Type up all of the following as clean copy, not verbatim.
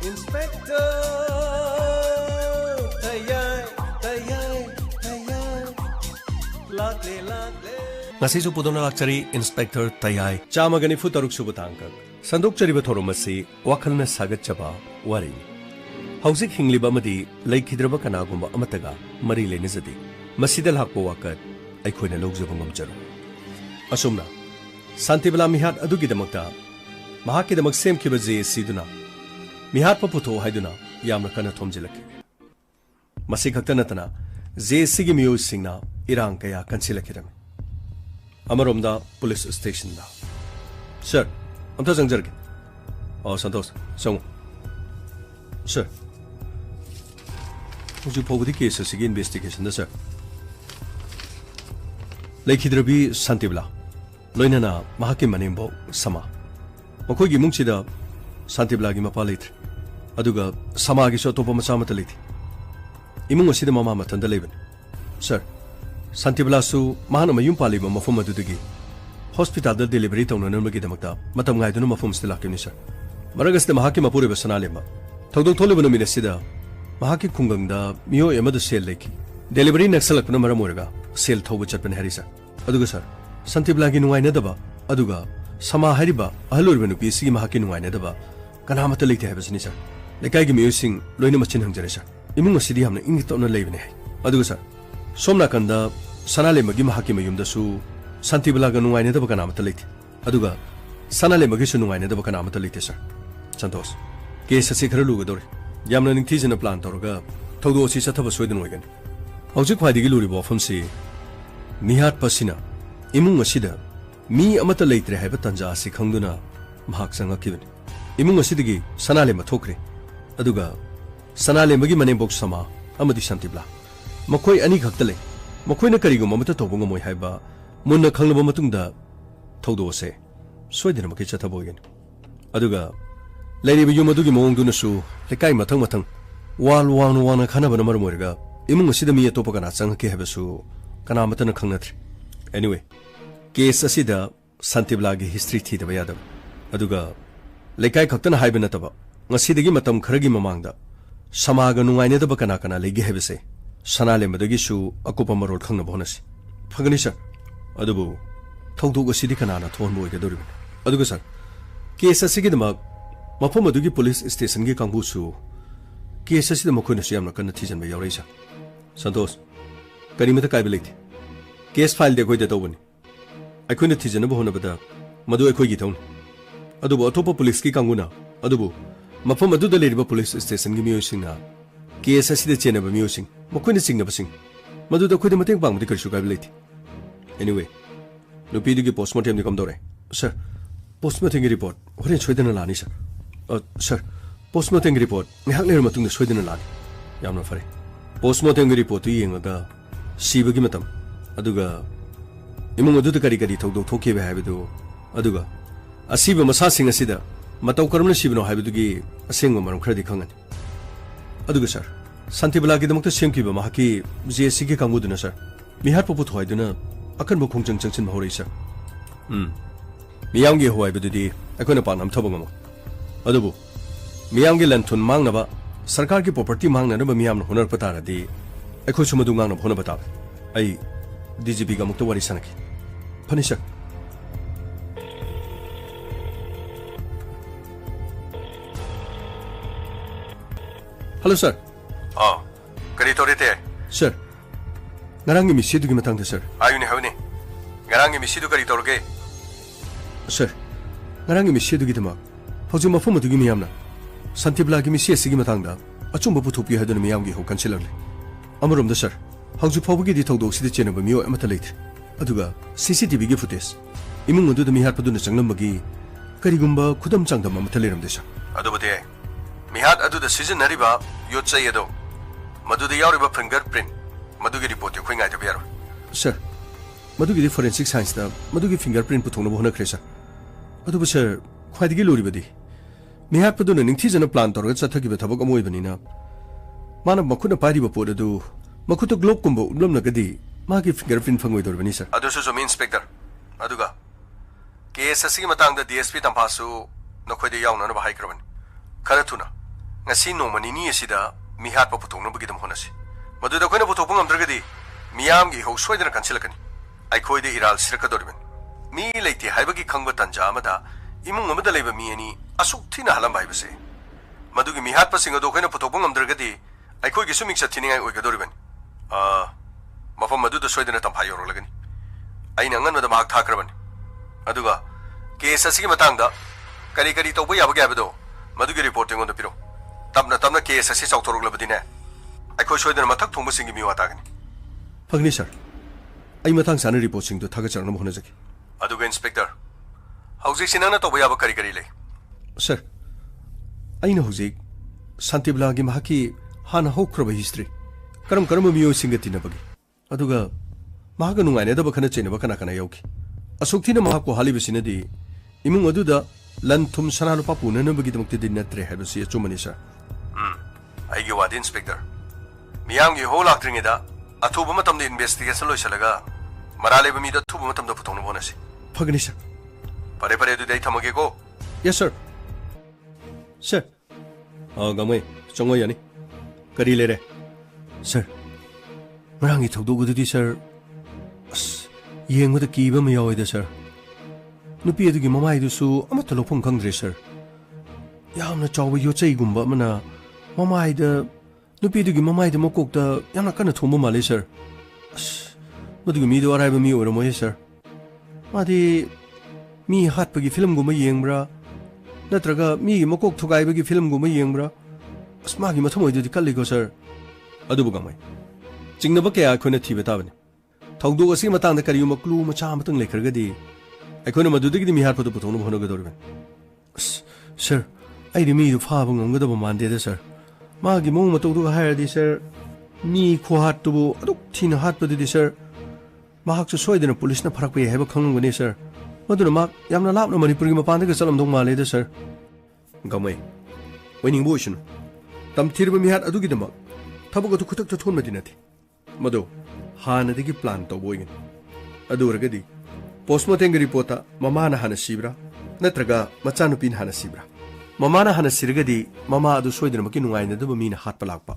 Inspector Ngasisu pudona lakchari Inspector Tayai Chamagani futaruk subutangka Sanduk chariba thoromasi wakhalna sagatchaba wari Hausik hingliba amadi laikhidraba kanagumba amataga mari lenizadi masida lakpa wakat aikhoina lawjaba ngamjaru Asumna Santibala mihat adugidamakta mahakkidamak semkhiba JSC duna mihat paputho haiduna yamna kana thomjilak masi khakta natana JSC gi miyo singna irang kaya kansilakhiram Amaromda police station da Sir amta jangjarge Santos song Sir Would you provide the case as investigation, sir? Laikhidrabi Santibla Loinana Mahaki Manimbo Sama Makogi Munchida Santibla Gimapalit Aduga Samagi Sotopa Masamatalit Imungasida Mama Matanda Levin Sir Santibla Su Mahana Mayumpali Mafuma Dugi Hospital delivery on Nurmagidamata Matamgaiduna Mafum Stilakini, sir Maragas the Mahaki Mapuri Sanalima Todo Tolibano Minasida Mahaki Kunganda Mio Yamada Sale Lake Delivery Naxalak Naramuraga Sale Toba Chapan Harisa Aduga sir Santiblagin Wainadaba Aduga Sama Hariba Alurvenu PC Mahakin Wainadaba Kanamata Lake Habasnisa Like I using Loina Machin Hanjaresa Imunga City Hamna Ingitona Levene Aduga sir Somna Kanda Sanale Magima Hakima Yumdasu Santiblagan Wainadaba Kanamata Lake Aduga Sanale Magisun Wainadaba Kanamata Lake sir Santos Case a secret Lugador Yamna Tis in a plant or Todo Sisatava Sweden Wagon. How's quite the Giluri from sea? Nihat Pasina, Imunga Sida, me amata later have a tanja sikanguna, Mahak Kiven. Imunga Sidigi, Sanale Matokri, Aduga, Sanale Magimane Box Sama, Amadi Santibla. Makoi Anikatale, Makoina Karigo Mamata Tobunga Moihaba, Muna Kangaba Matunda, Todo se, Sweden Makichatavogan. Aduga. Lady Yumadugi Mongunasu, the Kai Matang, one Kanabana Marmoriga, Imunga Sidami Topagana Sanki Habasu, Kanamatana Kangat. Anyway, Case Asida, Santiblagi history Tita Bayadam, Aduga, Lekai Kaptan Hibanataba, Nasidigi Matam Karagi Mamanga, Samaga Nuainetaba Kanakana, Legi Hebese, Sanale Madagishu, Akupa Marot Kanabonus, Paganisha, Adubu, Toduga City Kanana, Tonboy Gadurim, Aduga sir, Case Asigidama. Mapumadugi police station gi kangbusu case the Makuna Siam Nakana Tijan by Yorisa Santos Karimata Kaibilate case file de Goida Dowen I couldn't Tijan Bohonabada Madu Equigiton Adubo Topo Police Kanguna Adubu Mapumadu the Lady Police Station give musing now case the chain of amusing Makuna sing of a sing Madu the Kudimating Bang the Kaibilate Anyway Lupidi postmortem the Comdore Sir postmortem report what is Sweden Alani sir Sir, postmortem report. I have never met the Sweden a lot. Yamna Fari. Postmortem report to Yinga, Sibagimatam, Aduga, Imunga Karikari Todo Toki Habidu, Aduga, a Siba Masasing a Sida, Mataukarna Shibano Habidugi, a single man credit Kangan. Aduga, sir, Santibalaki the Mokasimki Mahaki, Ziasiki Kamudana, sir. Me had put Hoiduna, a can book Junction Horisa. Miyangi Hoibidi, I couldn't upon Tobamo. Adubu, Miyangi Lantun Mangaba, Sarkaki property Manga Miam Honor Patara di Ekosumadungan of Honabata. I DGP Gamutawari Sanaki. Punisher. Hello, sir. Oh, Karitorite. Sir. Narangi Misidu Gimatang, sir. Are you in Havani? Garangi Misidu Karitorge. Sir. Narangi Misidu Gitama. How's your Mafuma to give me Amna? Santibla give me Sigimatanga. A chumba putupi had an Miyangi who considerably. Amarum the sir. How's your Pogi the Todo City Chen of Mio Amatalate? Aduga, CCTV give for this. Imungu do the Mihapaduna Sangamagi. Karigumba Kudam Changa Mamatalim this. Adubate. Mihat Adu the season Nariba, you'd say Edo. Madu the Yariba fingerprint. Madugi report your queen at the beer. Sir, Madugi forensic science, the Madugi fingerprint put on a Bona Cresa. Aduba, sir, quite the Giluribadi. Mihapadun and Intis and a plant or it's a Taki Tabakamu Ivanina. Mana Makuna Padi Vapoda do Makuto Globcumbo, Lumnagadi, Magi fingerprint from with Urbanisa. Adusus of Inspector. Aduga. Case असी Matang DSP तंफासु नखोइदे यावननबा हाइक्रबन खरा थुना ngasi noma nini asida mihat pa putong nabagi dam honasi maduda koina putopang amdragadi miyam gi ho soidana kansilakani ai khoide iral sirka dorben mi leiti haibagi khangba tanja amada imung amada leiba mi ani asuk thina halam bai base madugi mihat pa singa do koina putopang amdragadi ai khoi gi sumik sathini ai oiga dorben mafam maduda soidana tamphai yor lagani ai nangan mada mak thakraban aduga case asigi matangda kari kari toba yabagi abado madugi reporting on the piro तबना case असी चौथोरगलबदिने अखोय सोयदन मथक थोंबसिंगी मिवा तागनी फगनी सर आई मतंग साने रिपोर्ट सिंग तो थागा चरन होने जकी अदुगा इंस्पेक्टर हौजिक सिनाना तो बयाब करी करी ले सर आई न हौजिक शांतिबला गी महाकी हाना होख्रब हिस्ट्री करम करम मियो सिंगति नबगी अदुगा महागा नुंगाइने दब खना चेनबा कना कना यौकी असुक्थिना महाको हालिबसिनदी इमुंग अदुदा लन थुम सना लुपा पुननबगी दमक्ति दिन नत्रे हैबसि चुमनी सर आई वादी इंस्पेक्टर मियांग की होल आक्ट्रिंगेदा अथुब मतम दे इन्वेस्टिगेशन लोइसलगा मरालेब मीदा थुब मतम द पुतोन बोनसी फगनी सर परे परे दु दे थमगे को यस सर सर गमै चंगो यानी करी ले रे सर मरांगी थौदुगुदुदी सर येंगबद कीबा म यावइदा सर नुपी अदुगी ममाइदुसु अमत लोफम खंगद्रे सर यामना चाव योचैगुंबा मना ममाइदा नुपी अदुगी ममाइदा मकोकता यामना कना थोंबा माले सर मदुगी मीदो अराइबा मी ओरमोय सर मादि मी हाटपगी फिल्म गुमा येंब्रा नत्रगा मी मकोक थुगाइबगी फिल्म गुमा येंब्रा अस्मागी मथमोइदुदी कल्लिगो सर अदुबु गमै चिंगनबा कया अखोना थिबा ताबने थौदो असि मतांदा करियुमा क्लू मचा मतंग लेखरगदी अखोना मदुदगी मी हाटपदो पुथोनो होनगदोरबन सर आई मी फाब ngमगदब मानदेदा सर मागी मोंग मतौदो हायरदी सर मी खोहाटबो अदुक थिना हाटपदुदी सर माहाकसु सोयदना पुलिसना फरकपे हेबा खंगबने सर मदुना मा यामना लापना मणिपुरगी मपानदगा चलमदों मालेदा सर गमै वइनिंग बोइसन तमथिरबा मिहाट अदुगिदमा थबगो तो खुतक थोनमदि नथि मदो हानदगी प्लान तौबोइगन अदुरगदी पोस्टमार्टम रिपोर्ट ममाना हाना सिब्रा नत्रगा मचानुपिन हाना सिब्रा ममाना हाना सिरगदी ममा अदु सोयदनमकी नुंगाइनदब मीना हाटपा लाकपा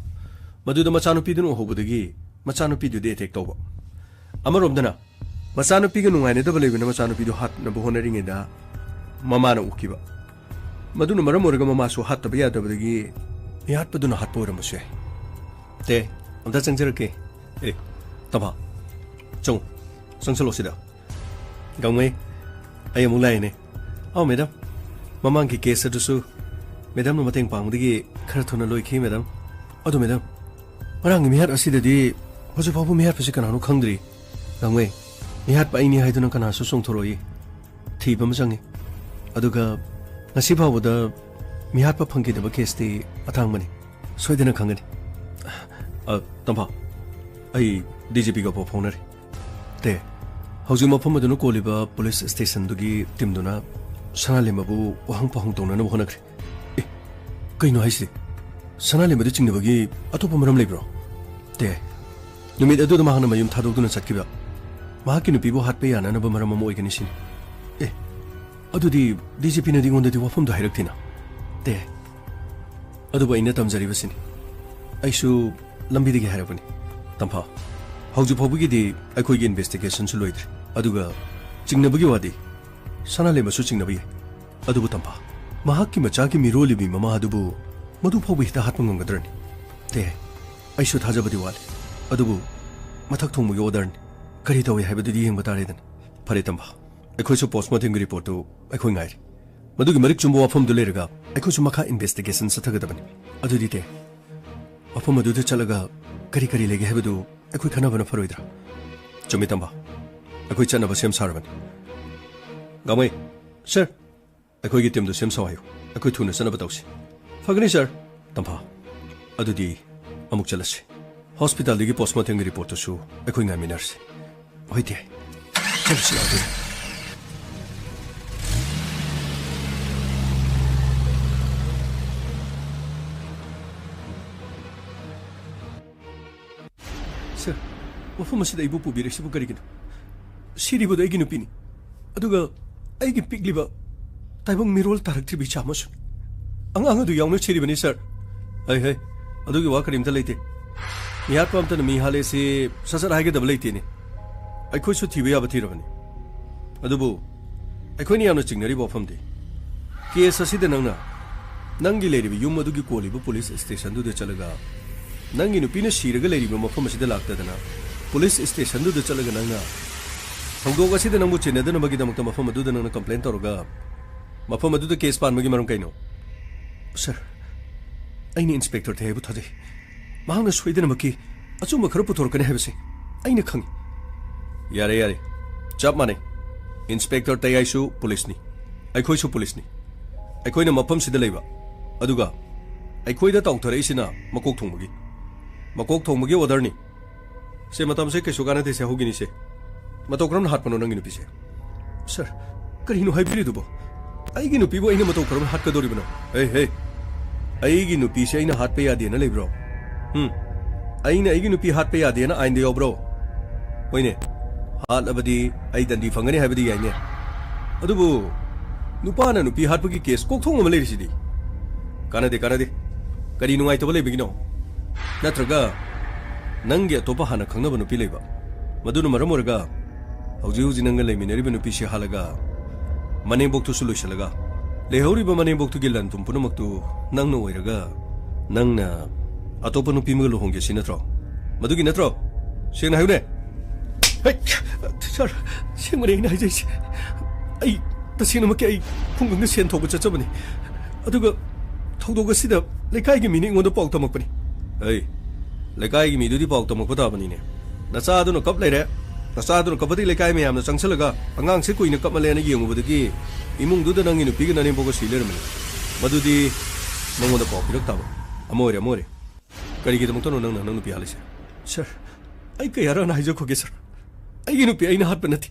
मदुदा मचानुपिदुन होबदगी मचानुपिदुदे अटैक तौबा अमरोमदना मचानुपिगा नुंगाइनदब लेबना मचानुपिदु हाटनब होनरिङेदा ममाना उकिबा मदुना मरम ओरगा ममासु हाटबा यादबदगी याटपदुना हाटपा ओरमसु याय ते अमदा चंजरके ए तबा चौ संसलोसिदा गंगमै आई अमुक लाइने औ मैडम ममांग की केस अदुसु मैडम मतंग पांगदगी खर थुना लोइखि मैडम अदु मैडम मरांग मिहाट असिददी होजु फाबु मिहाट फसि कनानु खंगद्रि गंगमै मिहाट पाइनि हाइदुना कनासु सोंथोरोइ थीबम संगे अदुगा ngasi फावदा मिहाट पा फंगिदब केसति अथांगमनि सोइदना खंगनि तंफा आई DGP को फोनरे ते हौजि मफम अदुनु कोलिबा पुलिस स्टेशन दुगी टीमदुना सनालेमबु वहंग पहंग तौनन होनख्रे ए कइनो हाइसि सनालेमदु चिंगबगी अतोप मरम लेब्रो ते नुमित अदुद माहना मयुम थादोदुना चटकिबा माहाकि नुपिबो हाटपे यानानब मरम म ओइगनिसिन ए अदुदी DGP नदि गोंददि वफमदु हाइरक्थिना ते अदुबो इना तमजरिबसिनि आइसु लंबिदगी हाइरबनि तंफा हौजु फाउबगिदि अखोइगी इन्वेस्टिगेशन सु लोइद्रे अदुगा चिंगनबगी वादी सनालेमसु चिंगनबी अदुबु तंपा महाक्की मचाकी मिरोलिबी ममा अदुबु मदु फाउबु हिता हातमंगंगद्रनि ते आइसु थाजबदि वाले अदुबु मथक थोंमुगी ऑर्डरनि करि तौय हाइबदुदि येंग बतारेदन फरे तंपा अखोइसु पोस्टमार्टम रिपोर्ट अखोइ गाइरि मदुगी मरिक चुंबो वफम दु लेरगा अखोइसु मखा इन्वेस्टिगेशन सथगदबनि अदुदि ते वफम अदुदु चलगा करि करि लेगे हाइबदु अखोइ खनाबना फरोइद्रा चुमी तंबा अखोइ चनब सेम सारबनि गमै सर अखोइगी टीम दु सेम सावायो अखोइ थुना चनब तौसि फगनी सर तंबा अदुदि अमुक चलसि हॉस्पिटल दिगी पोस्टमार्टम रिपोर्ट सु अखोइ गामिनरसि होइते चलसि आदु सर वफम असिदा इबु पुबिरसिबु करिगिनो सिरिबुद आइगी नुपिनि अदुगा ꯑꯩꯒꯤ ꯄꯤꯛꯂꯤꯕ ꯇꯥꯏꯕꯪ ꯃꯤꯔꯣꯜ ꯇꯥꯔꯛꯇ꯭ꯔꯤꯕ ꯏꯆꯥ ꯑꯃꯁꯨ ꯑꯉꯥꯡ ꯑꯗꯨ ꯌꯥꯎꯅ ꯁꯤꯔꯤꯕꯅꯤ ꯁꯥꯔ ꯍꯩ ꯑꯗꯨꯒꯤ ꯋꯥ ꯀꯔꯤꯝꯇ ꯂꯩꯇꯦ ꯃꯤꯍꯥꯠꯄ ꯑꯝꯇꯅ ꯃꯤ ꯍꯥꯠꯂꯦꯁꯤ ꯁꯠ ꯍꯥꯏꯒꯗꯕ ꯂꯩꯇꯦꯅꯦ ꯑꯩꯈꯣꯏꯁꯨ ꯊꯤꯕ ꯌꯥꯕ ꯊꯤꯔꯕꯅꯤ ꯑꯗꯨꯕꯨ ꯑꯩꯈꯣꯏꯅ ꯌꯥꯝꯅ ꯆꯤꯡꯅꯔꯤꯕ ꯋꯥꯐꯝꯗꯤ ꯀꯦꯁ ꯑꯁꯤꯗ ꯅꯪꯒꯤ ꯂꯩꯔꯤꯕ ꯌꯨꯝ ꯑꯗꯨꯒꯤ ꯀꯣꯜꯂꯤꯕ ꯄꯨꯂꯤꯁ ꯁ꯭ꯇꯦꯁꯟꯗꯨꯗ ꯆꯠꯂꯒ ꯅꯪꯒꯤ ꯅꯨꯄꯤꯅ ꯁꯤꯔꯒ ꯂꯩꯔꯤꯕ ꯃꯐꯝ ꯑꯁꯤꯗ ꯂꯥꯛꯇꯗꯅ ꯄꯨꯂꯤꯁ ꯁ꯭ꯇꯦꯁꯟꯗꯨꯗ ꯆꯠꯂꯒ ꯅꯪꯅ ꯊꯧꯗꯣꯛ ꯑꯁꯤꯗ ꯅꯪꯕꯨ ꯆꯦꯟꯅꯗꯅꯕꯒꯤꯗꯃꯛꯇ ꯃꯐꯝ ꯑꯗꯨꯗ ꯅꯪꯅ ꯀꯝꯄ꯭ꯂꯦꯟ ꯇꯧꯔꯒ ꯃꯐꯝ ꯑꯗꯨꯗ ꯀꯦꯁ ꯄꯥꯟꯕꯒꯤ ꯃꯔꯝ ꯀꯩꯅꯣ ꯁꯥꯔ ꯑꯩꯅ ꯏꯟꯁꯄꯦꯛꯇꯔ ꯇꯦꯍꯩꯕꯨ ꯊꯥꯖꯩ ꯃꯍꯥꯛꯅ ꯁꯣꯏꯗꯅꯃꯛꯀꯤ ꯑꯆꯨꯝꯕ ꯈꯔ ꯄꯨꯊꯣꯔꯛꯀꯅꯤ ꯍꯥꯏꯕꯁꯤ ꯑꯩꯅ ꯈꯪꯏ ꯌꯥꯔꯦ ꯆꯞ ꯃꯥꯟꯅꯩ ꯏꯟꯁꯄꯦꯛꯇꯔ ꯇꯌꯥꯏꯁꯨ ꯄꯨꯂꯤꯁꯅꯤ ꯑꯩꯈꯣꯏꯁꯨ ꯄꯨꯂꯤꯁꯅꯤ ꯑꯩꯈꯣꯏꯅ ꯃꯐꯝꯁꯤꯗ ꯂꯩꯕ ꯑꯗꯨꯒ ꯑꯩꯈꯣꯏꯗ ꯇꯥꯎꯊꯔꯛꯏꯁꯤꯅ ꯃꯀꯣꯛ ꯊꯣꯡꯕꯒꯤ ꯑꯣꯔꯗꯔꯅꯤ ꯁꯦ ꯃꯇꯝꯁꯦ ꯀꯩꯁꯨ ꯀꯥꯟꯅꯗꯦ ꯁꯦ ꯍꯧꯒꯤꯅꯤꯁꯦ ꯃꯇꯧ ꯀꯔꯝꯅ ꯍꯥꯠꯄꯅꯣ ꯅꯪꯒꯤ ꯅꯨꯄꯤꯁꯦ ꯁꯥꯔ ꯀꯔꯤꯅꯣ ꯍꯥꯏꯕꯤꯔꯤꯗꯨꯕꯣ ꯑꯩꯒꯤ ꯅꯨꯄꯤꯕꯨ ꯑꯩꯅ ꯃꯇꯧ ꯀꯔꯝꯅ ꯍꯥꯠꯀꯗꯧꯔꯤꯕꯅꯣ ꯍꯦ ꯑꯩꯒꯤ ꯅꯨꯄꯤꯁꯦ ꯑꯩꯅ ꯍꯥꯠꯄ ꯌꯥꯗꯦꯅ ꯂꯩꯕ꯭ꯔꯣ ꯑꯩꯅ ꯑꯩꯒꯤ ꯅꯨꯄꯤ ꯍꯥꯠꯄ ꯌꯥꯗꯦꯅ ꯑꯥꯏꯟꯗ ꯌꯥꯎꯕ꯭ꯔꯣ ꯍꯣꯏꯅꯦ ꯍꯥꯠꯂꯕꯗꯤ ꯑꯩ ꯗꯟꯗꯤ ꯐꯪꯒꯅꯤ ꯍꯥꯏꯕꯗꯤ ꯌꯥꯏꯅꯦ ꯑꯗꯨꯕꯨ ꯅꯨꯄꯥꯅ ꯅꯨꯄꯤ ꯍꯥꯠꯄꯒꯤ ꯀꯦꯁ ꯀꯣꯛꯊꯣꯡ ꯑꯃ ꯂꯩꯔꯤꯁꯤꯗꯤ ꯀꯥꯟꯅꯗꯦ ꯀꯔꯤ ꯅꯨꯡꯉꯥꯏꯇꯕ ꯂꯩꯕꯒꯤꯅꯣ ꯅꯠꯇ꯭ꯔꯒ ꯅꯪꯒꯤ ꯑꯇꯣꯞꯄ ꯍꯥꯟꯅ ꯈꯪꯅꯕ ꯅꯨꯄꯤ ꯂꯩꯕ ꯃꯗꯨꯅ ꯃꯔꯝ ꯑꯣꯏꯔꯒ ꯍꯧꯖꯤꯛ ꯅꯪꯒ ꯂꯩꯃꯤꯟꯅꯔꯤꯕ ꯅꯨꯄꯤꯁꯤ ꯍꯥꯠꯂꯒ ꯃꯅꯦꯝꯕꯣꯛꯇꯨꯁꯨ ꯂꯣꯏꯁꯤꯜꯂꯒ ꯂꯩꯍꯧꯔꯤꯕ ꯃꯅꯦꯝꯕꯣꯛꯇꯨꯒꯤ ꯂꯟ ꯊꯨꯝ ꯄꯨꯝꯅꯃꯛꯇꯨ ꯅꯪꯅ ꯑꯣꯏꯔꯒ ꯅꯪꯅ ꯑꯇꯣꯞꯄ ꯅꯨꯄꯤ ꯑꯃꯒ ꯂꯨꯍꯣꯡꯒꯦ ꯁꯤ ꯅꯠꯇ꯭ꯔꯣ ꯃꯗꯨꯒꯤ ꯅꯠꯇ꯭ꯔꯣ ꯁꯦꯡꯅ ꯍꯥꯏꯌꯨꯅꯦ ꯁꯥꯔ ꯁꯦꯡꯕꯅꯤ ꯑꯩꯅ ꯍꯥꯏꯖꯩꯁꯦ ꯑꯩ ꯇꯁꯦꯡꯅꯃꯛꯀꯤ ꯑꯩ ꯈꯨꯡꯒꯪꯗ ꯁꯦꯟ ꯊꯧꯕ ꯆꯠꯆꯕꯅꯤ ꯑꯗꯨꯒ ꯊꯧꯗꯣꯛ ꯑꯁꯤꯗ ꯂꯩꯀꯥꯏꯒꯤ ꯃꯤꯅ ꯑꯩꯉꯣꯟꯗ ꯄꯥꯎ ꯇꯝꯃꯛꯄꯅꯤ ꯂꯩꯀꯥꯏꯒꯤ ꯃꯤꯗꯨꯗꯤ ꯄꯥꯎ ꯇꯝꯃꯛꯄ ꯇꯥꯕꯅꯤꯅꯦ ꯅꯆꯥꯗꯨꯅ ꯀꯞ ꯂꯩꯔꯦ ꯅꯆꯥꯗꯨꯅ ꯀꯞꯄꯗꯒꯤ ꯂꯩꯀꯥꯏ ꯃꯌꯥꯝꯅ ꯆꯪꯁꯤꯜꯂꯒ ꯑꯉꯥꯡꯁꯦ ꯀꯨꯏꯅ ꯀꯞꯃꯜꯂꯦꯅ ꯌꯦꯡꯉꯨꯕꯗꯒꯤ ꯏꯃꯨꯡꯗꯨꯗ ꯅꯪꯒꯤ ꯅꯨꯄꯤꯒ ꯅꯅꯦꯝꯕꯣꯛꯒ ꯁꯤ ꯂꯩꯔꯝꯃꯅꯤ ꯃꯗꯨꯗꯤ ꯅꯉꯣꯟꯗ ꯄꯥꯎ ꯄꯤꯔꯛ ꯇꯥꯕ ꯑꯃ ꯑꯣꯏꯔꯦ ꯀꯔꯤꯒꯤꯗꯃꯛꯇꯅꯣ ꯅꯪꯅ ꯅꯪ ꯅꯨꯄꯤ ꯍꯥꯠꯂꯤꯁꯦ ꯁꯥꯔ ꯑꯩ ꯀꯌꯥꯔꯛ ꯍꯥꯏꯖꯈꯣꯒꯦ ꯁꯥꯔ ꯑꯩꯒꯤ ꯅꯨꯄꯤ ꯑꯩꯅ ꯍꯥꯠꯄ ꯅꯠꯇꯦ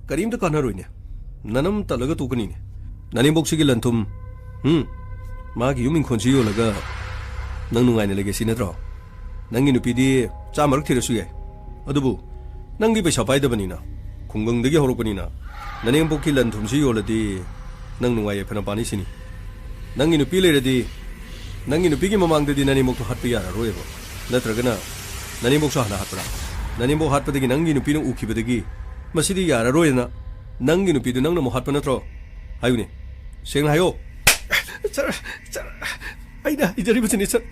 ꯀꯔꯤꯝꯇ ꯀꯥꯟꯅꯔꯣꯏꯅꯦ ꯅꯅꯝ ꯇꯠꯂꯒ ꯇꯣꯛꯀꯅꯤꯅꯦ ꯅꯅꯦꯝꯕꯣꯛꯁꯤꯒꯤ ꯂꯟ ꯊꯨꯝ ꯃꯥꯒꯤ ꯌꯨꯝ ꯏꯪꯈꯣꯜꯁꯤ ꯌꯣꯜꯂꯒ ꯅꯪ ꯅꯨꯡꯉꯥꯏꯅ ꯂꯩꯒꯦ ꯁꯤ ꯅꯠꯇ꯭ꯔꯣ ꯅꯪꯒꯤ ꯅꯨꯄꯤꯗꯤ 100 ꯊꯤꯔꯁꯨ ꯌꯥꯏ ꯑꯗꯨꯕꯨ ꯅꯪꯒꯤ ꯄꯩꯁꯥ ꯄꯥꯏꯗꯕꯅꯤꯅ ꯈꯨꯡꯒꯪꯗꯒꯤ ꯍꯧꯔꯛꯄꯅꯤꯅ ꯅꯅꯦꯝꯕꯣꯛꯀꯤ ꯂꯟ ꯊꯨꯝꯁꯤ ꯌꯣꯜꯂꯗꯤ ꯅꯪ ꯅꯨꯡꯉꯥꯏ ꯌꯥꯏꯐꯅ ꯄꯥꯅꯤ ꯁꯤꯅꯤ ꯅꯪꯒꯤ ꯅꯨꯄꯤ ꯂꯩꯔꯗꯤ ꯅꯪꯒꯤ ꯅꯨꯄꯤꯒꯤ ꯃꯃꯥꯡꯗꯗꯤ ꯅꯅꯦꯝꯕꯣꯛꯇꯣ ꯍꯥꯠꯄ ꯌꯥꯔꯔꯣꯏꯕ ꯅꯠꯇ꯭ꯔꯒꯅ ꯅꯅꯦꯝꯕꯣꯛꯁꯨ ꯍꯥꯟꯅ ꯍꯥꯠꯄ꯭ꯔꯥ ꯅꯅꯦꯝꯕꯣꯛ ꯍꯥꯠꯄꯗꯒꯤ ꯅꯪꯒꯤ ꯅꯨꯄꯤꯅ ꯎꯈꯤꯕꯗꯒꯤ ꯃꯁꯤꯗꯤ ꯌꯥꯔꯔꯣꯏꯅ ꯅꯪꯒꯤ ꯅꯨꯄꯤꯗꯨ ꯅꯪꯅ ꯑꯃꯨꯛ ꯍꯥꯠꯄ ꯅꯠꯇ꯭ꯔꯣ ꯍꯥꯏꯌꯨꯅꯦ ꯁꯦꯡꯅ ꯍꯥꯏꯌꯣ ꯁꯥꯔ ꯑꯩꯅ ꯍꯥꯏꯖꯔꯤꯕꯁꯤꯅꯤ ꯁꯥꯔ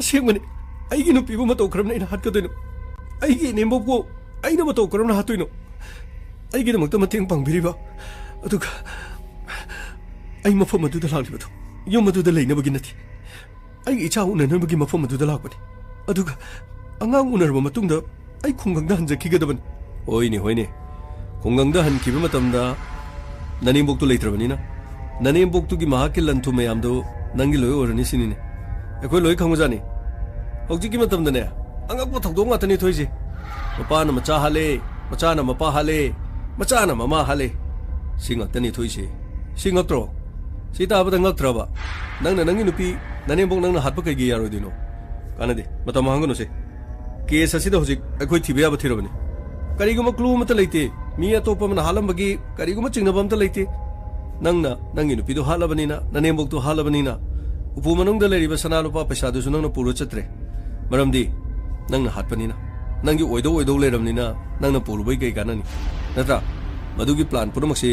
ꯑꯁꯦꯡꯕꯅꯤ ꯑꯩꯒꯤ ꯅꯨꯄꯤꯕꯨ ꯃꯇꯧ ꯀꯔꯝꯅ ꯑꯩꯅ ꯍꯥꯠꯀꯗꯣꯏꯅꯣ ꯑꯩꯒꯤ ꯏꯅꯦꯝꯕꯣꯛꯄꯨ ꯑꯩꯅ ꯃꯇꯧ ꯀꯔꯝꯅ ꯍꯥꯠꯇꯣꯏꯅꯣ ꯑꯩꯒꯤꯗꯃꯛꯇ ꯃꯇꯦꯡ ꯄꯥꯡꯕꯤꯔꯤꯕ ꯑꯗꯨꯒ ꯑꯩ ꯃꯐꯝ ꯑꯗꯨꯗ ꯂꯥꯛꯂꯤꯕꯗꯣ ꯌꯨꯝ ꯑꯗꯨꯗ ꯂꯩꯅꯕꯒꯤ ꯅꯠꯇꯦ ꯑꯩꯒꯤ ꯏꯆꯥ ꯎꯅꯅꯕꯒꯤ ꯃꯐꯝ ꯑꯗꯨꯗ ꯂꯥꯛꯄꯅꯤ ꯑꯗꯨꯒ ꯑꯉꯥꯡ ꯎꯅꯔꯕ ꯃꯇꯨꯡꯗ ꯑꯩ ꯈꯨꯡꯒꯪꯗ ꯍꯟꯖꯈꯤꯒꯗꯕꯅꯤ ꯍꯣꯏꯅꯦ ꯈꯨꯡꯒꯪꯗ ꯍꯟꯈꯤꯕ ꯃꯇꯝꯗ ꯅꯅꯦꯝꯕꯣꯛꯇꯨ ꯂꯩꯇ꯭ꯔꯕꯅꯤꯅ ꯅꯅꯦꯝꯕꯣꯛꯇꯨꯒꯤ ꯃꯍꯥꯛꯀꯤ ꯂꯟ ꯊꯨꯝ ꯃꯌꯥꯝꯗꯨ ꯅꯪꯒꯤ ꯂꯣꯏ ꯑꯣꯏꯔꯅꯤ ꯁꯤꯅꯤꯅꯦ ꯑꯩꯈꯣꯏ ꯂꯣꯏ ꯈꯪꯕꯖꯥꯠꯅꯤ ꯍꯧꯖꯤꯛꯀꯤ ꯃꯇꯝꯗꯅꯦ ꯑꯉꯛꯄ ꯊꯧꯗꯣꯛ ꯉꯥꯛꯇꯅꯤ ꯊꯣꯛꯏꯁꯦ ꯃꯄꯥꯅ ꯃꯆꯥ ꯍꯥꯠꯂꯦ ꯃꯆꯥꯅ ꯃꯄꯥ ꯍꯥꯠꯂꯦ ꯃꯆꯥꯅ ꯃꯃꯥ ꯍꯥꯠꯂꯦ ꯁꯤ ꯉꯥꯛꯇꯅꯤ ꯊꯣꯛꯏꯁꯦ ꯁꯤ ꯉꯛꯇ꯭ꯔꯣ ꯁꯤ ꯇꯥꯕꯗ ꯉꯛꯇ꯭ꯔꯕ ꯅꯪꯅ ꯅꯪꯒꯤ ꯅꯨꯄꯤ ꯅꯅꯦꯝꯕꯣꯛ ꯅꯪꯅ ꯍꯥꯠꯄ ꯀꯩꯒꯤ ꯌꯥꯔꯣꯏꯗꯣꯏꯅꯣ ꯀꯥꯟꯅꯗꯦ ꯃꯇꯝ ꯃꯥꯡꯍꯟꯒꯅꯨꯁꯦ ꯀꯦꯁ ꯑꯁꯤꯗ ꯍꯧꯖꯤꯛ ꯑꯩꯈꯣꯏ ꯊꯤꯕ ꯌꯥꯕ ꯊꯤꯔꯕꯅꯤ ꯀꯔꯤꯒꯨꯝꯕ ꯀ꯭ꯂꯨ ꯑꯃꯠꯇ ꯂꯩꯇꯦ ꯃꯤ ꯑꯇꯣꯞꯄ ꯑꯃꯅ ꯍꯥꯠꯂꯝꯕꯒꯤ ꯀꯔꯤꯒꯨꯝꯕ ꯆꯤꯡꯅꯕ ꯑꯃꯠꯇ ꯂꯩꯇꯦ ꯅꯪꯅ ꯅꯪꯒꯤ ꯅꯨꯄꯤꯗꯣ ꯍꯥꯠꯂꯕꯅꯤꯅ ꯅꯅꯦꯝꯕꯣꯛꯇꯣ ꯍꯥꯠꯂꯕꯅꯤꯅ ꯎꯄꯨ ꯃꯅꯨꯡꯗ ꯂꯩꯔꯤꯕ ꯁꯅꯥ ꯂꯨꯄꯥ ꯄꯩꯁꯥꯗꯨꯁꯨ ꯅꯪꯅ ꯄꯨꯔ ꯆꯠꯇ꯭ꯔꯦ ꯃꯔꯝꯗꯤ ꯅꯪꯅ ꯍꯥꯠꯄꯅꯤꯅ ꯅꯪꯒꯤ ꯑꯣꯏꯗꯧ ꯂꯩꯔꯕꯅꯤꯅ ꯅꯪꯅ ꯄꯨꯔꯨꯕꯩ ꯀꯩ ꯀꯥꯟꯅꯅꯤ ꯅꯠꯇ꯭ꯔꯥ ꯃꯗꯨꯒꯤ ꯄ꯭ꯂꯥꯟ ꯄꯨꯝꯅꯃꯛꯁꯤ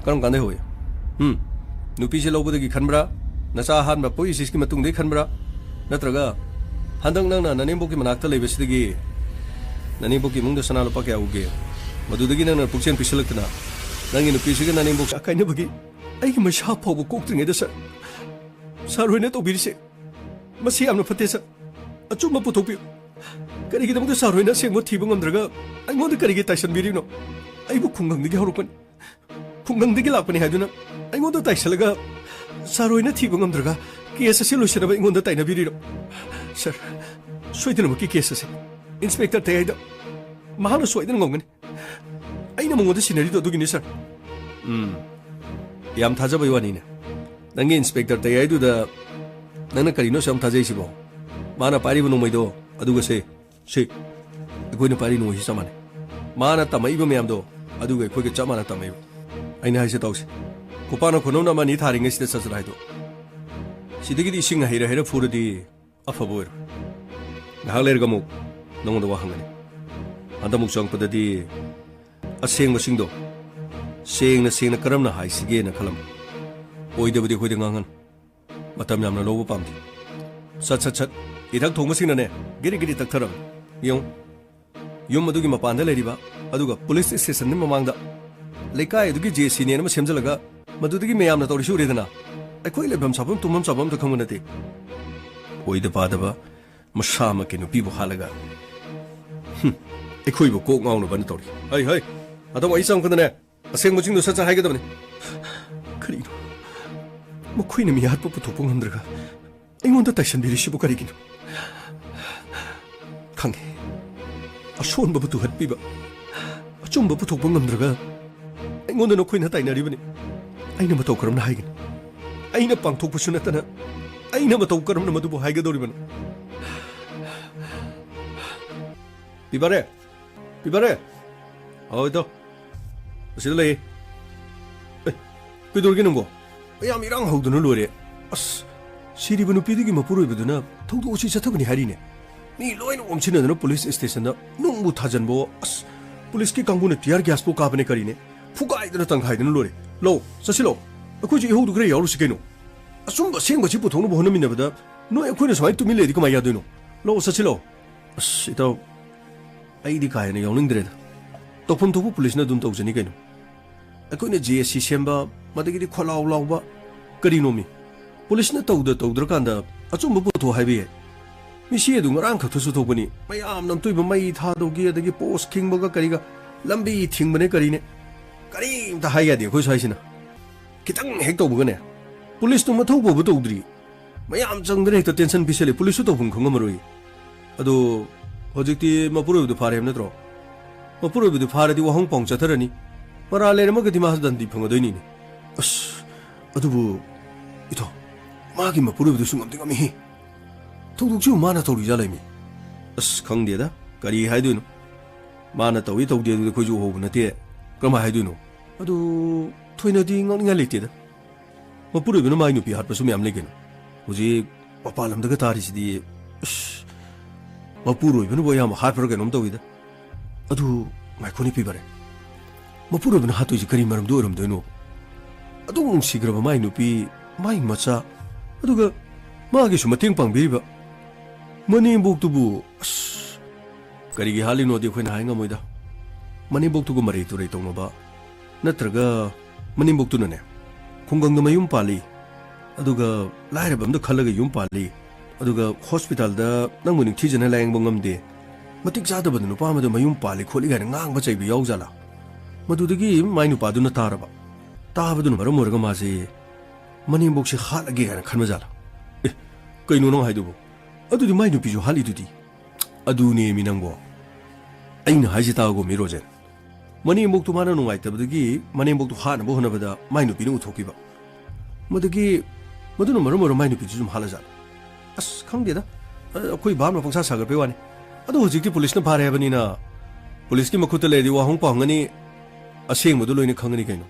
ꯀꯔꯝ ꯀꯥꯟꯗ ꯍꯧꯏ ꯅꯨꯄꯤꯁꯦ ꯂꯧꯕꯗꯒꯤ ꯈꯟꯕ꯭ꯔꯥ ꯅꯆꯥ ꯑꯍꯥꯟꯕ ꯄꯣꯛꯏꯁꯤꯒꯤ ꯃꯇꯨꯡꯗꯒꯤ ꯈꯟꯕ꯭ꯔꯥ ꯅꯠꯇ꯭ꯔꯒ ꯍꯟꯗꯛ ꯅꯪꯅ ꯅꯅꯦꯝꯕꯣꯛꯀꯤ ꯃꯅꯥꯛꯇ ꯂꯩꯕꯁꯤꯗꯒꯤ ꯅꯅꯦꯝꯕꯣꯛꯀꯤ ꯏꯃꯨꯡꯗ ꯁꯅꯥ ꯂꯨꯄꯥ ꯀꯌꯥ ꯎꯒꯦ ꯃꯗꯨꯗꯒꯤ ꯅꯪꯅ ꯄꯨꯛꯆꯦꯟ ꯄꯤꯁꯤꯜꯂꯛꯇꯅ ꯅꯪꯒꯤ ꯅꯨꯄꯤꯁꯤꯒ ꯅꯅꯦꯝꯕꯣꯛꯁꯤ ꯑꯀꯥꯏꯅꯕꯒꯤ ꯑꯩꯒꯤ ꯃꯩꯁꯥ ꯐꯥꯎꯕ ꯀꯣꯛꯇ꯭ꯔꯤꯉꯩꯗ ꯁꯥꯔ ꯍꯣꯏꯅ ꯇꯧꯕꯤꯔꯤꯁꯦ ꯃꯁꯤ ꯌꯥꯝꯅ ꯐꯠꯇꯦ ꯁꯥꯔ ꯑꯆꯨꯝꯕ ꯄꯨꯊꯣꯛꯄꯤꯌꯨ ꯀꯔꯤꯒꯤꯗꯃꯛꯇ ꯁꯥꯔ ꯍꯣꯏꯅ ꯑꯁꯦꯡꯕ ꯊꯤꯕ ꯉꯝꯗ꯭ꯔꯒ ꯑꯩꯉꯣꯟꯗ ꯀꯔꯤꯒꯤ ꯇꯥꯏꯁꯟꯕꯤꯔꯤꯅꯣ ꯑꯩꯕꯨ ꯈꯨꯡꯒꯪꯗꯒꯤ ꯍꯧꯔꯛꯄꯅꯤ ꯈꯨꯡꯒꯪꯗꯒꯤ ꯂꯥꯛꯄꯅꯤ ꯍꯥꯏꯗꯨꯅ ꯑꯩꯉꯣꯟꯗ ꯇꯥꯏꯁꯜꯂꯒ ꯁꯥꯔ ꯍꯣꯏꯅ ꯊꯤꯕ ꯉꯝꯗ꯭ꯔꯒ ꯀꯦꯁ ꯑꯁꯤ ꯂꯣꯏꯁꯤꯟꯅꯕ ꯑꯩꯉꯣꯟꯗ ꯇꯥꯏꯅꯕꯤꯔꯤꯅꯣ ꯁꯥꯔ ꯁꯣꯏꯗꯅꯃꯛꯀꯤ ꯀꯦꯁ ꯑꯁꯤ ꯏꯟꯁꯄꯦꯛꯇꯔ ꯇꯌꯥꯏꯗ ꯃꯍꯥꯛꯅ ꯁꯣꯏꯗꯅ ꯉꯝꯒꯅꯤ ꯑꯩꯅ ꯃꯉꯣꯟꯗ ꯁꯤꯟꯅꯔꯤꯗꯣ ꯑꯗꯨꯒꯤꯅꯤ ꯁꯥꯔ ꯌꯥꯝ ꯊꯥꯖꯕꯩ ꯋꯥꯅꯤꯅꯦ ꯅꯪꯒꯤ ꯏꯟꯁꯄꯦꯛꯇꯔ ꯇꯌꯥꯏꯗꯨꯗ ꯅꯪꯅ ꯀꯔꯤꯅꯣ ꯌꯥꯝ ꯊꯥꯖꯩꯁꯤꯕꯣ ꯃꯥꯅ ꯄꯥꯏꯔꯤꯕ ꯅꯣꯡꯃꯩꯗꯣ ꯑꯗꯨꯒ ꯑꯩꯈꯣꯏꯅ ꯄꯥꯏꯔꯤ ꯅꯣꯡꯃꯩꯁꯤ ꯆꯞ ꯃꯥꯟꯅꯩ ꯃꯥꯅ ꯇꯝꯃꯛꯏꯕ ꯃꯌꯥꯝꯗꯣ ꯑꯗꯨꯒ ꯑꯩꯈꯣꯏꯒ ꯆꯞ ꯃꯥꯟꯅ ꯇꯝꯃꯦꯕ ꯑꯩꯅ ꯍꯥꯏꯁꯦ ꯇꯧꯁꯦ ꯀꯣꯄꯥꯅ ꯈꯨꯅꯧꯅ ꯑꯃ ꯑꯅꯤ ꯊꯥꯔꯤꯉꯩꯁꯤꯗ ꯆꯠꯁꯤꯔꯥ ꯍꯥꯏꯗꯣ ꯁꯤꯗꯒꯤꯗꯤ ꯏꯁꯤꯡ ꯍꯩꯔ ꯍꯩꯔ ꯐꯨꯔꯗꯤ ꯑꯐꯕ ꯑꯣꯏꯔꯣ ꯉꯥꯏꯍꯥꯛ ꯂꯩꯔꯒ ꯑꯃꯨꯛ ꯅꯉꯣꯟꯗ ꯋꯥ ꯍꯪꯒꯅꯤ ꯍꯟꯗꯛꯃꯨꯛ ꯆꯪꯉꯛꯄꯗꯗꯤ ꯑꯁꯦꯡꯕꯁꯤꯡꯗꯣ ꯁꯦꯡꯅ ꯁꯦꯡꯅ ꯀꯔꯝꯅ ꯍꯥꯏꯁꯤꯒꯦꯅ ꯈꯜꯂꯝꯕ ꯑꯣꯏꯗꯕꯗꯤ ꯑꯩꯈꯣꯏꯗ ꯉꯥꯡꯍꯟ ꯃꯇꯝ ꯌꯥꯝꯅ ꯂꯧꯕ ꯄꯥꯝꯗꯦ ꯁꯠ ꯁꯠ ꯏꯊꯛ ꯊꯣꯡꯕꯁꯤꯡꯅꯅꯦ ꯒꯤꯔꯤ ꯒꯤꯔꯤ ꯇꯛꯊꯔꯝꯃꯤ ꯌꯦꯡꯉꯨ ꯌꯨꯝ ꯑꯗꯨꯒꯤ ꯃꯄꯥꯟꯗ ꯂꯩꯔꯤꯕ ꯑꯗꯨꯒ ꯄꯨꯂꯤꯁ ꯁ꯭ꯇꯦꯁꯟꯒꯤ ꯃꯃꯥꯡꯗ ꯂꯩꯀꯥꯏ ꯑꯗꯨꯒꯤ JCꯅꯦꯅ ꯑꯃ ꯁꯦꯝꯖꯤꯜꯂꯒ ꯃꯗꯨꯗꯒꯤ ꯃꯌꯥꯝꯅ ꯇꯧꯔꯤꯁꯤ ꯎꯔꯦꯗꯅ ꯑꯩꯈꯣꯏ ꯂꯩꯐꯝ ꯁꯥꯐꯝ ꯇꯨꯝꯐꯝ ꯆꯥꯐꯝ ꯑꯝꯇ ꯈꯪꯕ ꯅꯠꯇꯦ ꯑꯣꯏꯗ ꯄꯥꯗꯕ ꯃꯁꯥꯃꯛꯀꯤ ꯅꯨꯄꯤꯕꯨ ꯍꯥꯠꯂꯒ ꯑꯩꯈꯣꯏꯕꯨ ꯀꯣꯛ ꯉꯥꯎꯅꯕꯅ ꯇꯧꯔꯤ ꯍꯩ ꯍꯩ ꯑꯗꯨꯝ ꯑꯩ ꯆꯪꯉꯛꯄꯗꯅꯦ ꯑꯁꯦꯡꯕꯁꯤꯡꯗꯣ ꯁꯠ ꯁꯠ ꯍꯥꯏꯒꯗꯕꯅꯤ ꯀꯔꯤꯅꯣ ꯃꯈꯣꯏꯅ ꯃꯤ ꯍꯥꯠꯄ ꯄꯨꯊꯣꯛꯄ ꯉꯝꯗ꯭ꯔꯒ ꯑꯩꯉꯣꯟꯗ ꯇꯥꯏꯁꯟꯕꯤꯔꯤꯁꯤꯕꯨ ꯀꯔꯤꯒꯤꯅꯣ ꯈꯪꯉꯦ ꯑꯁꯣꯟꯕꯕꯨ ꯇꯨꯍꯠꯄꯤꯕ ꯑꯆꯨꯝꯕ ꯄꯨꯊꯣꯛꯄ ꯉꯝꯗ꯭ꯔꯒ ꯑꯩꯉꯣꯟꯗ ꯅꯈꯣꯏꯅ ꯇꯥꯏꯅꯔꯤꯕꯅꯤ ꯑꯩꯅ ꯃꯇꯧ ꯀꯔꯝꯅ ꯍꯥꯏꯒꯅꯤ ꯑꯩꯅ ꯄꯥꯡꯊꯣꯛꯄꯁꯨ ꯅꯠꯇꯅ ꯑꯩꯅ ꯃꯇꯧ ꯀꯔꯝꯅ ꯃꯗꯨꯕꯨ ꯍꯥꯏꯒꯗꯧꯔꯤꯕꯅꯣ ꯄꯤꯕꯥꯔꯦ ꯄꯤꯕꯥꯔꯦ ꯍꯣꯏ ꯏꯇꯥꯎ ꯑꯁꯤꯗ ꯂꯩꯌꯦ ꯀꯩꯗꯧꯔꯒꯦ ꯅꯪꯕꯣ ꯃꯌꯥꯝ ꯏꯔꯥꯡ ꯍꯧꯗꯨꯅ ꯂꯣꯏꯔꯦ ꯑꯁ ꯁꯤꯔꯤꯕ ꯅꯨꯄꯤꯗꯨꯒꯤ ꯃꯄꯨꯔꯣꯏꯕꯗꯨꯅ ꯊꯧꯗꯣꯛ ꯑꯁꯤ ꯆꯠꯊꯕꯅꯤ ꯍꯥꯏꯔꯤꯅꯦ ꯃꯤ ꯂꯣꯏꯅ ꯑꯣꯝꯁꯤꯟꯅꯗꯨꯅ ꯄꯨꯂꯤꯁ ꯁ꯭ꯇꯦꯁꯟꯗ ꯅꯨꯡꯕꯨ ꯊꯥꯖꯟꯕꯣ ꯑꯁ ꯄꯨꯂꯤꯁꯀꯤ ꯀꯥꯡꯕꯨꯅ ꯇꯤꯌꯥꯔ ꯒ꯭ꯌꯥꯁꯄꯨ ꯀꯥꯕꯅꯦ ꯀꯔꯤꯅꯦ ꯐꯨꯒꯥꯏꯗꯅ ꯇꯪꯈꯥꯏꯗꯅ ꯂꯣꯏꯔꯦ ꯂꯧ ꯆꯠꯁꯤꯜꯂꯣ ꯑꯩꯈꯣꯏꯁꯨ ꯏꯍꯧꯗꯨ ꯈꯔ ꯌꯥꯎꯔꯨꯁꯤ ꯀꯩꯅꯣ ꯑꯆꯨꯝꯕ ꯑꯁꯦꯡꯕꯁꯤ ꯄꯨꯊꯣꯛꯅꯕ ꯍꯣꯠꯅꯃꯤꯟꯅꯕꯗ ꯅꯣꯏ ꯑꯩꯈꯣꯏꯅ ꯁꯨꯃꯥꯏꯅ ꯇꯨꯃꯤꯟ ꯂꯩꯔꯗꯤ ꯀꯃꯥꯏꯅ ꯌꯥꯗꯣꯏꯅꯣ ꯂꯧ ꯆꯠꯁꯤꯜꯂꯣ ꯑꯁ ꯏꯇꯥꯎ ꯑꯩꯗꯤ ꯀꯥ ꯍꯦꯟꯅ ꯌꯥꯎꯅꯤꯡꯗ꯭ꯔꯦꯗ ꯇꯧꯐꯝ ꯊꯣꯛꯄ ꯄꯨꯂꯤꯁꯅ ꯑꯗꯨꯝ ꯇꯧꯖꯅꯤ ꯀꯩꯅꯣ ꯑꯩꯈꯣꯏꯅ JC ꯁꯦꯝꯕ ꯃꯗꯒꯤꯗꯤ ꯈꯣꯜꯂꯥꯎ ꯂꯥꯎꯕ ꯀꯔꯤꯅꯣꯃꯤ ꯄꯨꯂꯤꯁꯅ ꯇꯧꯗ꯭ꯔꯀꯥꯟꯗ ꯑꯆꯨꯝꯕ ꯄꯨꯊꯣꯛ ꯍꯥꯏꯕ ꯌꯥꯏ ꯃꯤꯁꯤ ꯑꯗꯨ ꯉꯔꯥꯡ ꯈꯛꯇꯁꯨ ꯊꯣꯛꯄꯅꯤ ꯃꯌꯥꯝꯅ ꯑꯝꯇꯣꯏꯕ ꯃꯩ ꯊꯥꯗꯧꯒꯤ ꯑꯗꯒꯤ ꯄꯣꯁ ꯈꯤꯡꯕꯒ ꯀꯔꯤꯒ ꯂꯝꯕꯤ ꯊꯤꯡꯕꯅꯦ ꯀꯔꯤꯅꯦ ꯀꯔꯤꯝꯇ ꯍꯥꯏ ꯌꯥꯗꯦ ꯑꯩꯈꯣꯏ ꯁ꯭ꯋꯥꯏꯁꯤꯅ ꯈꯤꯇꯪ ꯍꯦꯛ ꯇꯧꯕꯒꯅꯦ ꯄꯨꯂꯤꯁꯇꯨ ꯃꯊꯧ ꯐꯥꯎꯕ ꯇꯧꯗ꯭ꯔꯤ ꯃꯌꯥꯝ ꯆꯪꯗꯅ ꯍꯦꯛꯇ ꯇꯦꯟꯁꯟ ꯄꯤꯁꯜꯂꯦ ꯄꯨꯂꯤꯁꯁꯨ ꯇꯧꯐꯝ ꯈꯪꯉꯝꯃꯔꯣꯏ ꯑꯗꯣ ꯍꯧꯖꯤꯛꯇꯤ ꯃꯄꯨꯔꯣꯏꯕꯗꯨ ꯐꯥꯔꯦ ꯍꯥꯏꯕ ꯅꯠꯇ꯭ꯔꯣ ꯃꯄꯨꯔꯣꯏꯕꯗꯨ ꯐꯥꯔꯗꯤ ꯋꯥꯍꯪ ꯄꯥꯎ ꯆꯠꯊꯔꯅꯤ ꯃꯔꯥꯜ ꯂꯩꯔꯝꯃꯒꯗꯤ ꯃꯥꯁꯨ ꯗꯟꯗꯤ ꯐꯪꯒꯗꯣꯏꯅꯤꯅꯦ ꯑꯁ ꯑꯗꯨꯕꯨ ꯏꯊꯣ ꯃꯥꯒꯤ ꯃꯄꯨꯔꯣꯏꯕꯗꯨꯁꯨ ꯉꯝꯗꯤ ꯉꯝꯃꯤꯍꯦ ꯊꯧꯗꯣꯛꯁꯤꯕꯨ ꯃꯥꯅ ꯇꯧꯔꯤꯖꯥ ꯂꯩꯃꯤ ꯑꯁ ꯈꯪꯗꯦꯗ ꯀꯔꯤ ꯍꯥꯏꯗꯣꯏꯅꯣ ꯃꯥꯅ ꯇꯧꯏ ꯇꯧꯗꯦ ꯑꯗꯨꯗꯤ ꯑꯩꯈꯣꯏꯁꯨ ꯎꯍꯧꯕ ꯅꯠꯇꯦ ꯀꯔꯝꯍꯥꯏ ꯍꯥꯏꯗꯣꯏꯅꯣ ꯑꯗꯨ ꯊꯣꯏꯅꯗꯤ ꯉꯥꯡꯅꯤꯡꯉꯥꯏ ꯂꯩꯇꯦꯗ ꯃꯄꯨꯔꯣꯏꯕꯅ ꯃꯥꯒꯤ ꯅꯨꯄꯤ ꯍꯥꯠꯄꯁꯨ ꯃꯌꯥꯝ ꯂꯩ ꯀꯩꯅꯣ ꯍꯧꯖꯤꯛ ꯃꯄꯥꯟ ꯂꯝꯗꯒ ꯇꯥꯔꯤꯁꯤꯗꯤ ꯑꯁ ꯃꯄꯨꯔꯣꯏꯕꯅꯕꯨ ꯑꯌꯥꯝꯕ ꯍꯥꯠꯄ꯭ꯔꯥ ꯀꯩꯅꯣꯝ ꯇꯧꯋꯤꯗ ꯑꯗꯨ ꯉꯥꯏꯈꯣꯅꯤ ꯄꯤꯕꯔꯦ ꯃꯄꯨꯔꯣꯏꯕꯅ ꯍꯥꯠꯇꯣꯏꯁꯤ ꯀꯔꯤ ꯃꯔꯝꯗ ꯑꯣꯏꯔꯝꯗꯣꯏꯅꯣ ꯑꯗꯨꯛ ꯅꯨꯡꯁꯤꯈ꯭ꯔꯕ ꯃꯥꯒꯤ ꯅꯨꯄꯤ ꯃꯥꯒꯤ ꯃꯆꯥ ꯑꯗꯨꯒ ꯃꯥꯒꯤꯁꯨ ꯃꯇꯦꯡ ꯄꯥꯡꯕꯤꯔꯤꯕ ꯃꯅꯦꯝꯕꯣꯛꯇꯨꯕꯨ ꯑꯁ ꯀꯔꯤꯒꯤ ꯍꯥꯠꯂꯤꯅꯣꯗꯤ ꯑꯩꯈꯣꯏꯅ ꯍꯥꯏ ꯉꯝꯃꯣꯏꯗ ꯃꯅꯦꯝꯕꯣꯛꯇꯨꯒ ꯃꯔꯩ ꯇꯨꯔꯩ ꯇꯧꯅꯕ ꯅꯠꯇ꯭ꯔꯒ ꯃꯅꯦꯝꯕꯣꯛꯇꯨꯅꯅꯦ ꯈꯨꯡꯒꯪꯗ ꯃꯌꯨꯝ ꯄꯥꯜꯂꯤ ꯑꯗꯨꯒ ꯂꯥꯏꯔꯕ ꯑꯝꯗ ꯈꯜꯂꯒ ꯌꯨꯝ ꯄꯥꯜꯂꯤ ꯑꯗꯨꯒ ꯍꯣꯁꯄꯤꯇꯥꯜꯗ ꯅꯪꯕꯨ ꯅꯤꯡꯊꯤꯖꯅ ꯂꯥꯌꯦꯡꯕ ꯉꯝꯗꯦ ꯃꯇꯤꯛ ꯆꯥꯗꯕꯗ ꯅꯨꯄꯥ ꯑꯃꯗ ꯃꯌꯨꯝ ꯄꯥꯜꯂꯤ ꯈꯣꯠꯂꯤ ꯀꯥꯏꯅ ꯉꯥꯡꯕ ꯆꯩꯕ ꯌꯥꯎꯖꯥꯠꯂꯥ ꯃꯗꯨꯗꯒꯤ ꯃꯥꯏ ꯅꯨꯄꯥꯗꯨꯅ ꯇꯥꯔꯕ ꯇꯥꯕꯗꯨꯅ ꯃꯔꯝ ꯑꯣꯏꯔꯒ ꯃꯥꯁꯦ ꯃꯅꯦꯝꯕꯣꯛꯁꯦ ꯍꯥꯠꯂꯒꯦ ꯀꯥꯏꯅ ꯈꯟꯕ ꯖꯥꯠꯂꯥ ꯀꯩꯅꯣ ꯅꯪ ꯍꯥꯏꯗꯨꯕꯨ ꯑꯗꯨꯗꯤ ꯃꯥꯏ ꯅꯨꯄꯤꯁꯨ ꯍꯥꯠꯂꯤꯗꯨꯗꯤ ꯑꯗꯨꯅꯦꯃꯤ ꯅꯪꯕꯣ ꯑꯩꯅ ꯍꯥꯏꯁꯤ ꯇꯥꯒꯣ ꯃꯤ ꯔꯣꯖꯦꯟ ꯃꯅꯦꯝꯕꯣꯛꯇꯨ ꯃꯥꯅ ꯅꯨꯡꯉꯥꯏꯇꯕꯗꯒꯤ ꯃꯅꯦꯝꯕꯣꯛꯇꯨ ꯍꯥꯠꯅꯕ ꯍꯣꯠꯅꯕꯗ ꯃꯥꯏ ꯅꯨꯄꯤꯅ ꯎꯊꯣꯛꯈꯤꯕ ꯃꯗꯨꯅ ꯃꯔꯝ ꯑꯣꯏꯔꯒ ꯃꯥꯏ ꯅꯨꯄꯤꯁꯨ ꯁꯨꯝ ꯍꯥꯠꯂꯖꯥꯠꯂꯥ ꯑꯁ ꯈꯪꯗꯦꯗ ꯑꯩꯈꯣꯏ ꯚꯥꯞꯅ ꯄꯪꯁꯥ ꯁꯥꯒꯠꯄꯩ ꯋꯥꯅꯤ ꯑꯗꯣ ꯍꯧꯖꯤꯛꯇꯤ ꯄꯨꯂꯤꯁꯅ ꯐꯥꯔꯦ ꯍꯥꯏꯕꯅꯤꯅ ꯄꯨꯂꯤꯁꯀꯤ ꯃꯈꯨꯠꯇ ꯂꯩꯔꯗꯤ ꯋꯥꯍꯪ ꯄꯥꯎꯍꯪꯒꯅꯤ ꯑꯁꯦꯡꯕꯗꯨ ꯂꯣꯏꯅ ꯈꯪꯒꯅꯤ ꯀꯩꯅꯣ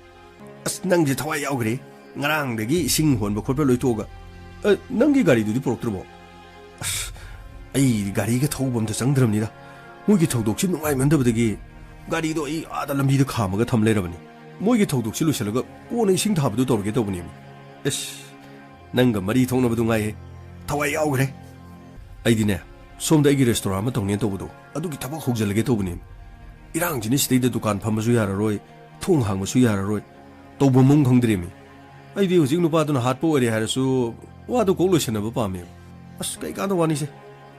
ꯑꯁ ꯅꯪꯁꯦ ꯊꯋꯥꯏ ꯌꯥꯎꯈ꯭ꯔꯦ ꯉꯔꯥꯡꯗꯒꯤ ꯏꯁꯤꯡ ꯍꯣꯟꯕ ꯈꯣꯠꯄ ꯂꯣꯏꯊꯣꯛꯑꯒ ꯅꯪꯒꯤ ꯒꯥꯔꯤꯗꯨꯗꯤ ꯄꯨꯔꯛꯇ꯭ꯔꯕꯣ ꯑꯁ ꯑꯩ ꯒꯥꯔꯤꯒ ꯊꯧꯕ ꯑꯝꯇ ꯆꯪꯗ꯭ꯔꯕꯅꯤꯗ ꯃꯣꯏꯒꯤ ꯊꯧꯗꯣꯛꯁꯤ ꯅꯨꯡꯉꯥꯏꯃꯟꯗꯕꯗꯒꯤ ꯒꯥꯔꯤꯗꯣ ꯑꯩ ꯑꯥꯗ ꯂꯝꯕꯤꯗ ꯈꯥꯝꯃꯒ ꯊꯝ ꯂꯩꯔꯕꯅꯤ ꯃꯣꯏꯒꯤ ꯊꯧꯗꯣꯛꯁꯤ ꯂꯣꯏꯁꯤꯜꯂꯒ ꯀꯣꯟꯅ ꯏꯁꯤꯡ ꯊꯥꯕꯗꯨ ꯇꯧꯔꯒꯦ ꯇꯧꯕꯅꯦꯃꯤ ꯑꯁ ꯅꯪꯒ ꯃꯔꯤ ꯊꯣꯛꯅꯕꯗꯨ ꯉꯥꯏꯍꯦ ꯊꯋꯥꯏ ꯌꯥꯎꯈ꯭ꯔꯦ ꯑꯩꯗꯤꯅꯦ ꯁꯣꯝꯗ ꯑꯩꯒꯤ ꯔꯦꯁꯇꯨꯔꯥꯟ ꯑꯃ ꯇꯧꯅꯦ ꯇꯧꯕꯗꯣ ꯑꯗꯨꯒꯤ ꯊꯕꯛ ꯍꯧꯖꯤꯜꯂꯒꯦ ꯇꯧꯕꯅꯦ ꯏꯔꯥꯡꯁꯤꯅ ꯁꯤꯗꯩꯗ ꯗꯨꯀꯥꯟ ꯐꯝꯕꯁꯨ ꯌꯥꯔꯔꯣꯏ ꯊꯣꯡ ꯍꯥꯡꯕꯁꯨ ꯌꯥꯔꯔꯣই ꯇꯧꯐꯝ ꯑꯃ ꯈꯪꯗ꯭ꯔꯦꯃꯤ ꯑꯩꯗꯤ ꯍꯧꯖꯤꯛ ꯅꯨꯄꯥꯗꯨꯅ ꯍꯥꯠꯄ ꯑꯣꯏꯔꯦ ꯍꯥꯏꯔꯁꯨ ꯋꯥꯗꯨ ꯀꯣꯛ ꯂꯣꯏꯁꯤꯟꯅꯕ ꯄꯥꯝꯃꯦꯕ ꯑꯁ ꯀꯩꯀꯥꯟꯗ ꯋꯥꯅꯤꯁꯦ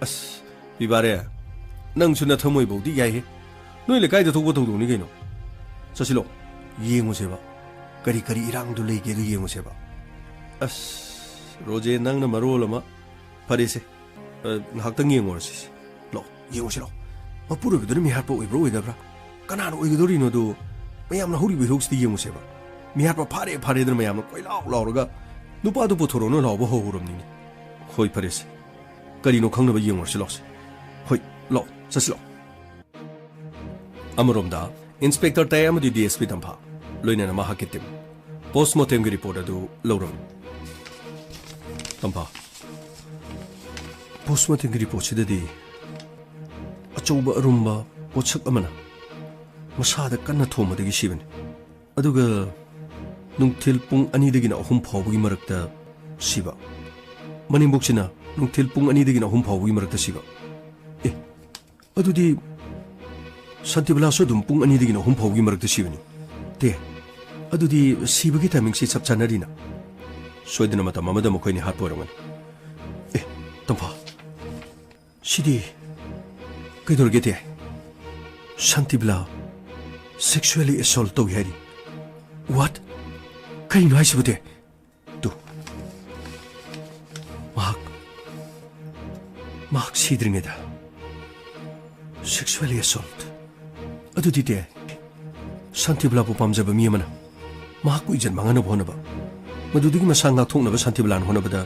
ꯑꯁ ꯄꯤꯕꯥꯔꯦ ꯅꯪꯁꯨ ꯅꯊꯝꯃꯣꯏꯕꯧꯗꯤ ꯌꯥꯏꯍꯦ ꯅꯣꯏ ꯂꯩꯀꯥꯏꯗ ꯊꯣꯛꯄ ꯊꯧꯗꯣꯛꯅꯤ ꯀꯩꯅꯣ ꯆꯠꯁꯤꯜꯂꯣ ꯌꯦꯡꯉꯨꯁꯦꯕ ꯀꯔꯤ ꯀꯔꯤ ꯏꯔꯥꯡꯗꯨ ꯂꯩꯒꯦꯗꯨ ꯌꯦꯡꯉꯨꯁꯦꯕ ꯑꯁ ꯔꯣꯖꯦ ꯅꯪꯅ ꯃꯔꯣꯜ ꯑꯃ ꯐꯔꯦꯁꯦ ꯉꯥꯏꯍꯥꯛꯇꯪ ꯌꯦꯡꯉꯨꯔꯁꯤ ꯂꯥꯛꯑꯣ ꯌꯦꯡꯉꯨꯁꯤ ꯂꯥꯛꯑꯣ ꯃꯄꯨꯔꯣꯏꯕꯗꯨꯅ ꯃꯤꯍꯥꯠꯄ ꯑꯣꯏꯕ꯭ꯔꯥ ꯑꯣꯏꯗꯕ꯭ꯔꯥ ꯀꯅꯥꯅ ꯑꯣꯏꯒꯗꯧꯔꯤꯅꯣꯗꯣ ꯃꯌꯥꯝꯅ ꯍꯧꯔꯤꯕ ꯏꯍꯧꯁꯤꯗ ꯌꯦꯡꯉꯨꯁꯦꯕ ꯃꯤꯍꯥꯠꯄ ꯐꯥꯔꯦ ꯐꯥꯔꯦꯗꯅ ꯃꯌꯥꯝꯅ ꯀꯣꯏꯂꯥꯎ ꯂꯥꯎꯔꯒ ꯅꯨꯄꯥꯗꯨ ꯄꯨꯊꯣꯔꯛꯑꯣꯅ ꯂꯥꯎꯕ ꯍꯧꯔꯕꯅꯤꯅꯦ ꯍꯣꯏ ꯐꯔꯦꯁꯦ ꯀꯔꯤꯅꯣ ꯈꯪꯅꯕ ꯌꯦꯡꯉꯨꯔꯁꯤ ꯂꯥꯛꯁꯦ ꯍꯣꯏ ꯂꯥꯛꯑꯣ ꯆꯠꯁꯤ ꯂꯥꯛꯑꯣ ꯑꯃꯔꯣꯝꯗ Inspector Tay amadi DSP Tampha loinana mahakki team postmortem gi report adu lawram Tampha postmortem gi report sidadi achouba arumba pochak amana masada kanna thomadagi sibani aduga nungthil pung ani dagina ahum phawgi marakta siba manimboksina nungthil pung ani dagina ahum phawgi marakta siba adudi Santibala so dum pung ani dagina ahum phawgi marakta sibani te adudi sibagi timing si chap chanarina soidina mata mamada mokoini hat poramani Tampha sidi kaidorge te Santibala sexually assault to hari what kain hai sibute tu mak sidringeda sexually assault adudi te Santibala bu pamjaba mi amana mak ku ijan mangana bonaba madudigi masanga thoknaba Santibala honabada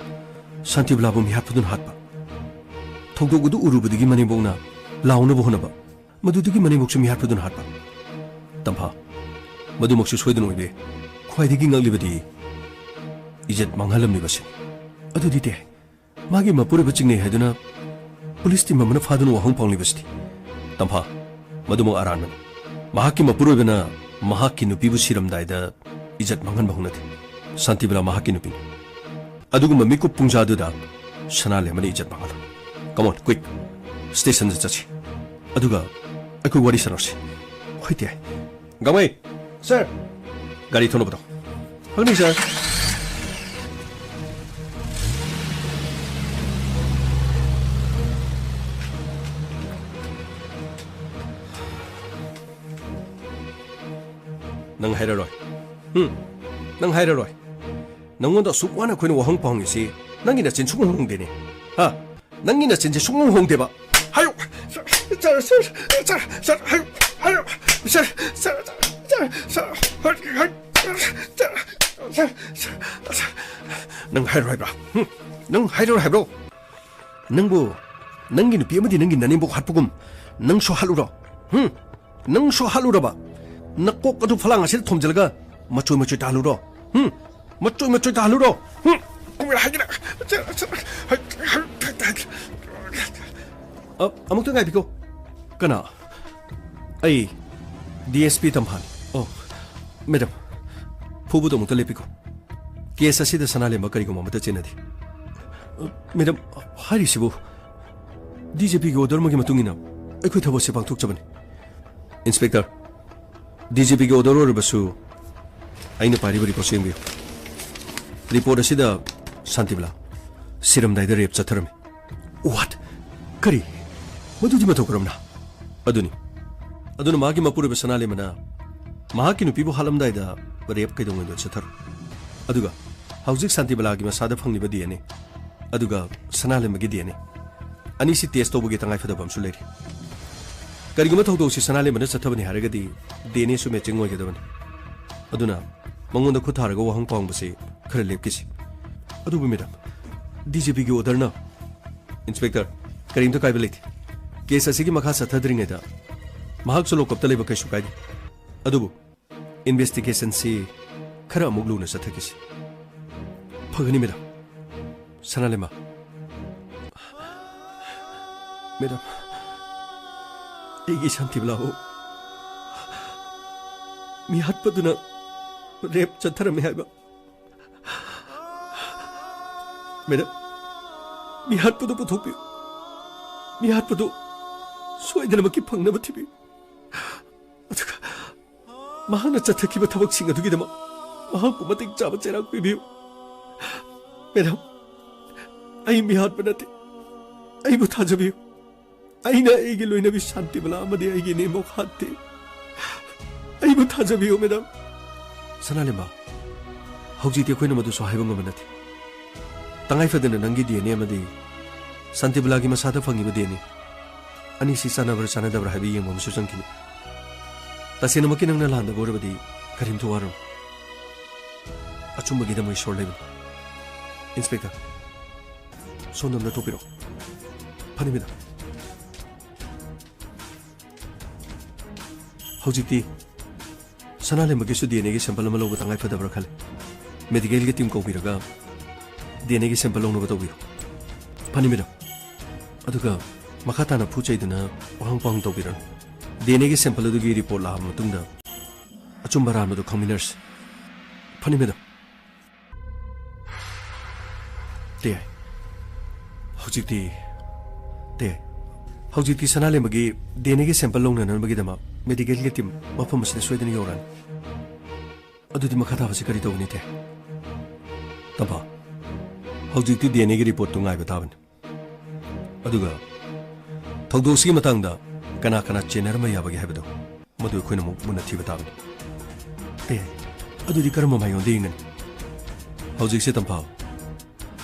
Santibala bu mi hapudun hatba thogdogudu urubudigi manibongna launa bu honaba madudigi maniboksu mi hapudun hatba Tampha madumoksu soidun oibe khwaidigi ngaglibadi ijat manghalamni basi adudi te magi mapure bachingni heduna police team amana fadun wahong pangli basti Tampha madumo aranman mahaki mapure bena mahaki nupibu siramdaida ijat manghan bahunati Santibala mahaki nupi adugu mamiku pungjadu da sanale mani ijat mangal come on quick station chachi aduga aku wari sanosi hoite gamai sir gari thono bata hagni sir nang hairaroi nang hairaroi nangonda sukwana khoina wahang pang isi nangina chin sung hong dene ha nangina chin je sung hong deba hayo sir hayo sir nang hairaroi bra nang hairaroi bro nangbu nangi nupi amadi nangi nanimbo hatpugum nang so halura nang so halura ba nakok adu phalang asil thomjalga machoi taluro machoi taluro amuk tu ngai biko kana ai DSP Tamphan oh madam phubu do mutale biko case asida sanale makari ko mamata chenadi madam hari sibu DJP go order magi matungina aikoi thabo se pangthok chabani inspector DJP go order basu aina pari bari ko sembi report asida Santibala siram daida rep chatharami what kari madudi matokramna aduna magi mapure basanale mana mahaki nupi bu halam daida rep kaidong ndo chathar aduga haujik Santibala gi masada phangni ba diane aduga sanale magi diane ani si test to bugi tangai fadabam su leri kari guma thogdo si sanale mana chathabani haragadi dene su matching oi gedabani aduna mangonda khutharaga wahang pang basi khara lepkisi adubu madam DJP gi order na inspector karim to kaibeliti case asigi makha sathadringeda mahak solo kopta leba kai sukai adubu investigation si khara muglu na sathakisi phagani madam sanalema madam igi Santibala ho mi hatpaduna rep chatharami haiba madam mi hatpadu puthokpi mi hatpadu soidana maki phangnaba thibi aduga mahana chathakiba thabak sing adugidama mahaku mating chaba cherak pibiu madam ai mi hatpanate ai bu thajabiu aina egi loinabi Santibala amadi egi nemo khatte ai bu thajabiu madam sanalema hauji te khoina madu so haiba ngamanati tangai fadana nangi DNA amadi Santibala gi masada phangiba DNA ani si sanabra sanadabra habi yeng mamsu sankini tasena maki nangna landa gorabadi karim to waram achumba gi damai shor level inspector sonamna topiro phanimida hauji ti ꯁꯅꯥꯂꯦꯝꯕꯒꯤꯁꯨ DNA ꯒꯤ sample ꯑꯃ ꯂꯧꯕ ꯇꯉꯥꯏ ꯐꯗꯕ꯭ꯔꯥ ꯈꯜꯂꯦ ꯃꯦꯗꯤꯀꯦꯜꯒꯤ team ꯀꯧꯕꯤꯔꯒ DNA ꯒꯤ sample ꯂꯧꯅꯕ ꯇꯧꯕꯤꯌꯨ ꯐꯅꯤ ꯃꯦꯗꯝ ꯑꯗꯨꯒ ꯃꯈꯥ ꯇꯥꯅ ꯐꯨ ꯆꯩꯗꯨꯅ ꯋꯥꯍꯪ ꯄꯥꯎꯍꯪ ꯇꯧꯕꯤꯔꯅꯨ DNA ꯒꯤ ꯁꯦꯝꯄꯜ ꯑꯗꯨꯒꯤ ꯔꯤꯄꯣꯔꯠ ꯂꯥꯛꯑꯕ ꯃꯇꯨꯡꯗ ꯑꯆꯨꯝꯕ ꯑꯔꯥꯟꯕꯗꯨ ꯈꯪꯃꯤꯟꯅꯔꯁꯤ ꯐꯅꯤ ꯃꯦꯗꯝ ꯇꯦ ꯍꯧꯖꯤꯛꯇꯤ ꯁꯅꯥꯂꯦꯝꯕꯒꯤ DNA ꯒꯤ ꯁꯦꯝꯄꯜ ꯂꯧꯅꯅꯕꯒꯤꯗꯃꯛ ꯃꯦꯗꯤꯀꯦꯜꯒꯤ ꯇꯤꯝ ꯃꯐꯝ ꯑꯁꯤꯗ ꯁꯣꯏꯗꯅ ꯌꯧꯔꯛꯑꯅꯤ ꯑꯗꯨꯗꯤ ꯃꯈꯥ ꯇꯥꯕꯁꯤ ꯀꯔꯤ ꯇꯧꯒꯅꯤ ꯇꯦ ꯇꯝꯐꯥ ꯍꯧꯖꯤꯛꯇꯤ DNA ꯒꯤ ꯔꯤꯄꯣꯔꯠꯇꯨ ꯉꯥꯏꯕ ꯇꯥꯕꯅꯤ ꯑꯗꯨꯒ ꯊꯧꯗꯣꯛꯁꯤꯒꯤ ꯃꯇꯥꯡꯗ ꯀꯅꯥ ꯀꯅꯥ ꯆꯦꯟꯅꯔꯝꯕ ꯌꯥꯕꯒꯦ ꯍꯥꯏꯕꯗꯨ ꯃꯗꯨ ꯑꯩꯈꯣꯏꯅ ꯑꯃꯨꯛ ꯃꯨꯟꯅ ꯊꯤꯕ ꯇꯥꯕꯅꯤ ꯑꯗꯨꯗꯤ ꯀꯔꯝꯕ ꯃꯥꯏꯌꯣꯟꯗ ꯌꯦꯡꯒꯅꯤ ꯍꯧꯖꯤꯛꯁꯦ ꯇꯝꯐꯥ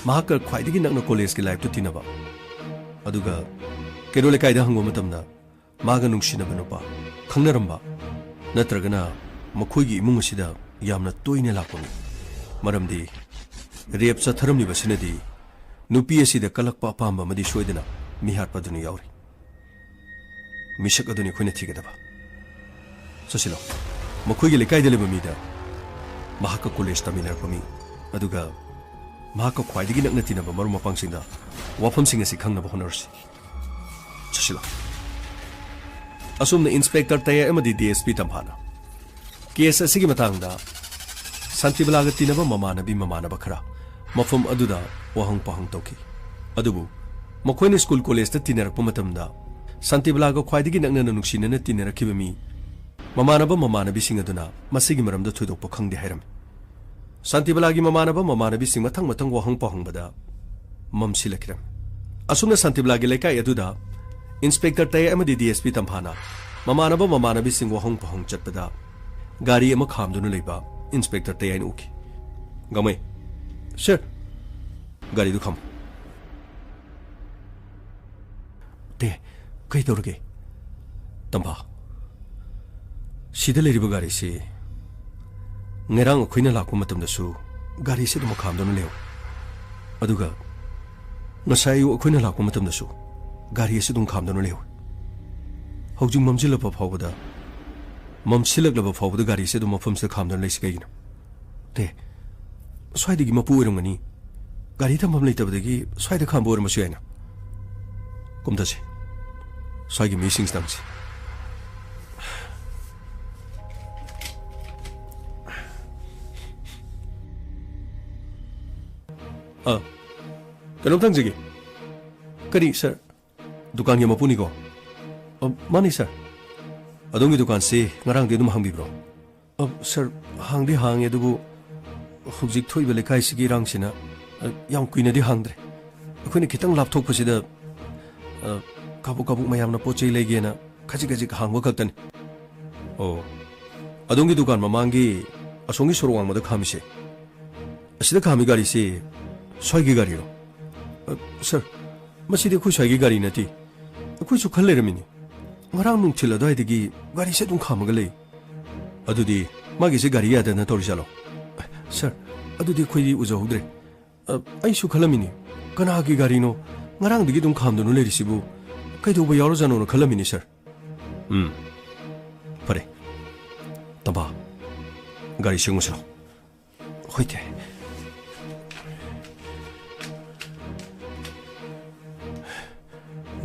ꯃꯍꯥꯛꯀ ꯈ꯭ꯋꯥꯏꯗꯒꯤ ꯅꯛꯅ ꯀꯣꯂꯦꯖꯀꯤ ꯂꯥꯏꯐꯇꯨ ꯇꯤꯟꯅꯕ ꯑꯗꯨꯒ ꯀꯩꯔꯣꯜ ꯂꯩꯀꯥꯏꯗ ꯍꯪꯕ ꯃꯇꯝꯗ ꯃꯥꯒ ꯅꯨꯡꯁꯤꯅꯕ ꯅꯨꯄꯥ ꯈꯪꯅꯔꯝꯕ ꯅꯠꯇ꯭ꯔꯒꯅ ꯃꯈꯣꯏꯒꯤ ꯏꯃꯨꯡ ꯑꯁꯤꯗ ꯌꯥꯝꯅ ꯇꯣꯏꯅ ꯂꯥꯛꯄ ꯃꯤ ꯃꯔꯝꯗꯤ ꯔꯦꯞ ꯆꯠꯊꯔꯝꯂꯤꯕꯁꯤꯅꯗꯤ ꯅꯨꯄꯤ ꯑꯁꯤꯗ ꯀꯜꯂꯛꯄ ꯑꯄꯥꯝꯕ ꯑꯃꯗꯤ ꯁꯣꯏꯗꯅ ꯃꯤꯍꯥꯠꯄ ꯑꯗꯨꯅ ꯌꯥꯎꯔꯤ ꯃꯤꯁꯛ ꯑꯗꯨꯅꯤ ꯑꯩꯈꯣꯏꯅ ꯊꯤꯒꯗꯕ ꯆꯠꯁꯤꯜꯂꯣ ꯃꯈꯣꯏꯒꯤ ꯂꯩꯀꯥꯏꯗ ꯂꯩꯕ ꯃꯤꯗ ꯃꯍꯥꯛꯀ ꯀꯣꯂꯦꯖ ꯇꯝꯃꯤꯟꯅꯔꯛꯄ ꯃꯤ ꯑꯗꯨꯒ ꯃꯍꯥꯛꯀ ꯈ꯭ꯋꯥꯏꯗꯒꯤ ꯅꯛꯅ ꯇꯤꯟꯅꯕ ꯃꯔꯨꯞ ꯃꯄꯥꯡꯁꯤꯡꯗ ꯋꯥꯐꯝꯁꯤꯡ ꯑꯁꯤ ꯈꯪꯅꯕ ꯍꯣꯠꯅꯔꯁꯤ ꯆꯠꯁꯤꯜꯂꯣ ꯑꯁꯨꯝꯅ ꯏꯟꯁꯄꯦꯛꯇꯔ ꯇꯌꯥꯏ ꯑꯃꯗꯤ DSP ꯇꯝꯐꯥꯅ ꯀꯦꯁ ꯑꯁꯤꯒꯤ ꯃꯇꯥꯡꯗ ꯁꯥꯟꯇꯤꯕꯂꯥꯒ ꯇꯤꯟꯅꯕ ꯃꯃꯥꯟꯅꯕ ꯈꯔ ꯃꯐꯝ ꯑꯗꯨꯗ ꯋꯥꯍꯪ ꯄꯥꯎꯍꯪ ꯇꯧꯈꯤ ꯑꯗꯨꯕꯨ ꯃꯈꯣꯏꯅ ꯁ꯭ꯀꯨꯜ ꯀꯣꯂꯦꯖꯇ ꯇꯤꯟꯅꯔꯛꯄ ꯃꯇꯝꯗ ꯁꯥꯟꯇꯤꯕꯂꯥꯒ ꯈ꯭ꯋꯥꯏꯗꯒꯤ ꯅꯛꯅꯅ ꯅꯨꯡꯁꯤꯅꯅ ꯇꯤꯟꯅꯔꯛꯈꯤꯕ ꯃꯤ ꯃꯃꯥꯟꯅꯕꯁꯤꯡ ꯑꯗꯨꯅ ꯃꯁꯤꯒꯤ ꯃꯔꯝꯗ ꯊꯣꯏꯗꯣꯛꯄ ꯈꯪꯗꯦ ꯍꯥꯏꯔꯝꯃꯤ ꯁꯥꯟꯇꯤꯕꯂꯥꯒꯤ ꯃꯃꯥꯟꯅꯕꯁꯤꯡ ꯃꯊꯪ ꯋꯥꯍꯪ ꯄꯥꯎꯍꯪꯕꯗ ꯃꯝꯁꯤꯜꯂꯛꯈꯤꯔꯝꯃꯤ ꯑꯁꯨꯝꯅ ꯁꯥꯟꯇꯤꯕꯂꯥꯒꯤ ꯂꯩꯀꯥꯏ ꯑꯗꯨꯗ ꯏꯟꯁꯄꯦꯛꯇꯔ ꯇꯌꯥꯏ ꯑꯃꯗꯤ DSP ꯇꯝꯐꯥꯅ ꯃꯃꯥꯟꯅꯕꯁꯤꯡ ꯋꯥꯍꯪ ꯄꯥꯎꯍꯪ ꯆꯠꯄꯗ ꯒꯥꯔꯤ ꯑꯃ ꯈꯥꯝꯗꯨꯅ ꯂꯩꯕ ꯏꯟꯁꯄꯦꯛꯇꯔ ꯇꯌꯥꯏꯅ ꯎꯈꯤ ꯒꯃꯩ ꯁꯔ ꯒꯥꯔꯤꯗꯨ ꯈꯥꯝꯃꯨ ꯀꯩ ꯇꯧꯔꯒꯦ ꯇꯝꯐꯥ ꯁꯤꯗ ꯂꯩꯔꯤꯕ ꯒꯥꯔꯤꯁꯤ ꯉꯔꯥꯡ ꯑꯩꯈꯣꯏꯅ ꯂꯥꯛꯄ ꯃꯇꯝꯗꯁꯨ ꯒꯥꯔꯤꯁꯤ ꯑꯗꯨꯝ ꯈꯥꯝꯗꯨꯅ ꯂꯩꯍꯧꯏ ꯑꯗꯨꯒ ꯉꯁꯥꯏ ꯑꯌꯨꯛ ꯑꯩꯈꯣꯏꯅ ꯂꯥꯛꯄ ꯃꯇꯝꯗꯁꯨ ꯒꯥꯔꯤ ꯑꯁꯤ ꯑꯗꯨꯝ ꯈꯥꯝꯗꯨꯅ ꯂꯩꯍꯧꯏ ꯍꯧꯖꯤꯛ ꯃꯝꯁꯤꯜꯂꯛꯂꯕ ꯐꯥꯎꯕꯗ ꯒꯥꯔꯤꯁꯤ ꯑꯗꯨꯝ ꯃꯐꯝꯁꯤꯗ ꯈꯥꯝꯗꯨꯅ ꯂꯩꯁꯤ ꯀꯩꯒꯤꯅꯣ ꯁ꯭ꯋꯥꯏꯗꯒꯤ ꯃꯄꯨ ꯑꯣꯏꯔꯝꯒꯅꯤ ꯒꯥꯔꯤ ꯊꯝꯐꯝ ꯂꯩꯇꯕꯗꯒꯤ ꯁ꯭ꯋꯥꯏꯗ ꯈꯥꯝꯕ ꯑꯣꯏꯔꯝꯕꯁꯨ ꯌꯥꯏꯅ ꯀꯨꯝꯊꯁꯤ ꯁ꯭ꯋꯥꯏꯒꯤ ꯃꯤꯁꯤꯡꯁꯤꯗꯪꯁꯤ ꯀꯩꯅꯣꯝꯇ ꯍꯪꯖꯒꯦ ꯀꯔꯤ ꯁꯔ ꯗꯨꯀꯥꯟꯒꯤ ꯃꯄꯨꯅꯤꯀꯣ ꯃꯥꯅꯤ ꯁꯔ ꯑꯗꯣꯝꯒꯤ ꯗꯨꯀꯥꯟꯁꯤ ꯉꯔꯥꯡꯗꯤ ꯑꯗꯨꯝ ꯍꯥꯡꯕꯤꯕ꯭ꯔꯣ ꯁꯔ ꯍꯥꯡꯗꯤ ꯍꯥꯡꯉꯦ ꯑꯗꯨꯕꯨ ꯍꯧꯖꯤꯛ ꯊꯣꯛꯏꯕ ꯂꯩꯀꯥꯏꯁꯤꯒꯤ ꯏꯔꯥꯡꯁꯤꯅ ꯌꯥꯝ ꯀꯨꯏꯅꯗꯤ ꯍꯥꯡꯗ꯭ꯔꯦ ꯑꯩꯈꯣꯏꯅ ꯈꯤꯇꯪ ꯂꯥꯞꯊꯣꯛꯄꯁꯤꯗ ꯀꯥꯕꯨꯛ ꯃꯌꯥꯝꯅ ꯄꯣꯠ ꯆꯩ ꯂꯩꯒꯦꯅ ꯈꯖꯤꯛ ꯍꯥꯡꯕ ꯈꯛꯇꯅꯤ ꯑꯣ ꯑꯗꯣꯝꯒꯤ ꯗꯨꯀꯥꯟ ꯃꯃꯥꯡꯒꯤ ꯑꯁꯣꯝꯒꯤ ꯁꯣꯔꯣꯛ ꯋꯥꯡꯃꯗ ꯈꯥꯝꯃꯤꯁꯦ ꯑꯁꯤꯗ ꯈꯥꯝꯃꯤ ꯒꯥꯔꯤꯁꯤ ꯁ꯭ꯋꯥꯏꯒꯤ ꯒꯥꯔꯤꯔꯣ ꯁꯔ ꯃꯁꯤꯗꯤ ꯑꯩꯈꯣꯏ ꯁ꯭ꯋꯥꯏꯒꯤ ꯒꯥꯔꯤ ꯅꯠꯇꯦ ꯑꯩꯈꯣꯏꯁꯨ ꯈꯜ ꯂꯩꯔꯝꯃꯤꯅꯤ ꯉꯔꯥꯡ ꯅꯨꯡꯊꯤꯜ ꯑꯗꯨꯋꯥꯏꯗꯒꯤ ꯒꯥꯔꯤꯁꯦ ꯑꯗꯨꯝ ꯈꯥꯝꯃꯒ ꯂꯩ ꯑꯗꯨꯗꯤ ꯃꯥꯒꯤꯁꯦ ꯒꯥꯔꯤ ꯌꯥꯗꯅ ꯇꯧꯔꯤꯖꯥꯠꯂꯣ ꯁꯔ ꯑꯗꯨꯗꯤ ꯑꯩꯈꯣꯏꯗꯤ ꯎꯖꯍꯧꯗ꯭ꯔꯦ ꯑꯩꯁꯨ ꯈꯜꯂꯝꯃꯤꯅꯤ ꯀꯅꯥꯒꯤ ꯒꯥꯔꯤꯅꯣ ꯉꯔꯥꯡꯗꯒꯤ ꯑꯗꯨꯝ ꯈꯥꯝꯗꯨꯅ ꯂꯩꯔꯤꯁꯤꯕꯨ ꯀꯩꯗꯧꯕ ꯌꯥꯎꯔꯖꯥꯠꯅꯣꯅ ꯈꯜꯂꯝꯃꯤꯅꯤ ꯁꯔ ꯐꯔꯦ ꯇꯝꯐꯥ ꯒꯥꯔꯤ ꯁꯦꯡꯉꯨꯁꯤꯔꯣ ꯍꯣꯏ ꯇꯦ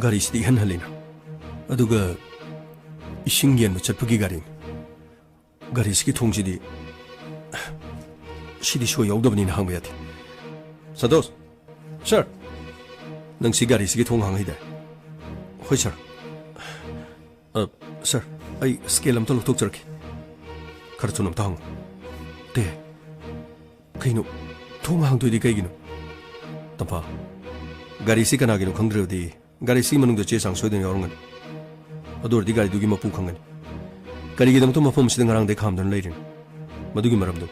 ꯒꯥꯔꯤꯁꯤꯗꯤ ꯏꯍꯟ ꯍꯜꯂꯤꯅ ꯑꯗꯨꯒ ꯏꯁꯤꯡ ꯌꯦꯟꯕ ꯆꯠꯄꯒꯤ ꯒꯥꯔꯤꯅꯤ ꯒꯥꯔꯤꯁꯤꯒꯤ ꯊꯣꯡꯁꯤꯗꯤ ꯁꯤꯗꯤ ꯁꯣꯏ ꯌꯥꯎꯗꯕꯅꯤꯅ ꯍꯥꯡꯕ ꯌꯥꯗꯦ ꯁꯟꯇꯣꯁ ꯁꯔ ꯅꯪ ꯁꯤ ꯒꯥꯔꯤꯁꯤꯒꯤ ꯊꯣꯡ ꯍꯥꯡꯍꯩꯗꯦ ꯍꯣꯏ ꯁꯔ ꯁꯔ ꯑꯩ ꯁ꯭ꯀꯦꯜ ꯑꯝꯇ ꯂꯧꯊꯣꯛꯆꯔꯛꯀꯦ ꯈꯔ ꯊꯨꯅ ꯑꯝꯇ ꯍꯪꯉꯨ ꯀꯩꯅꯣ ꯊꯣꯡ ꯍꯥꯡꯗꯣꯏꯗꯤ ꯀꯩꯒꯤꯅꯣ ꯇꯝꯐꯥ ꯒꯥꯔꯤꯁꯤ ꯀꯅꯥꯒꯤꯅꯣ ꯈꯪꯗ꯭ꯔꯕꯗꯤ ꯒꯥꯔꯤꯁꯤꯒꯤ ꯃꯅꯨꯡꯗ ꯆꯦ ꯆꯥꯡ ꯁꯣꯏꯗꯅ ꯌꯥꯎꯔꯝꯒꯅꯤ ꯑꯗꯨ ꯑꯣꯏꯔꯗꯤ ꯒꯥꯔꯤꯗꯨꯒꯤ ꯃꯄꯨ ꯈꯪꯒꯅꯤ ꯀꯔꯤꯒꯤꯗꯃꯛꯇ ꯃꯐꯝ ꯑꯁꯤꯗ ꯉꯔꯥꯡꯗꯩ ꯈꯥꯝꯗꯨꯅ ꯂꯩꯔꯤꯅꯣ ꯃꯗꯨꯒꯤ ꯃꯔꯝꯗꯨ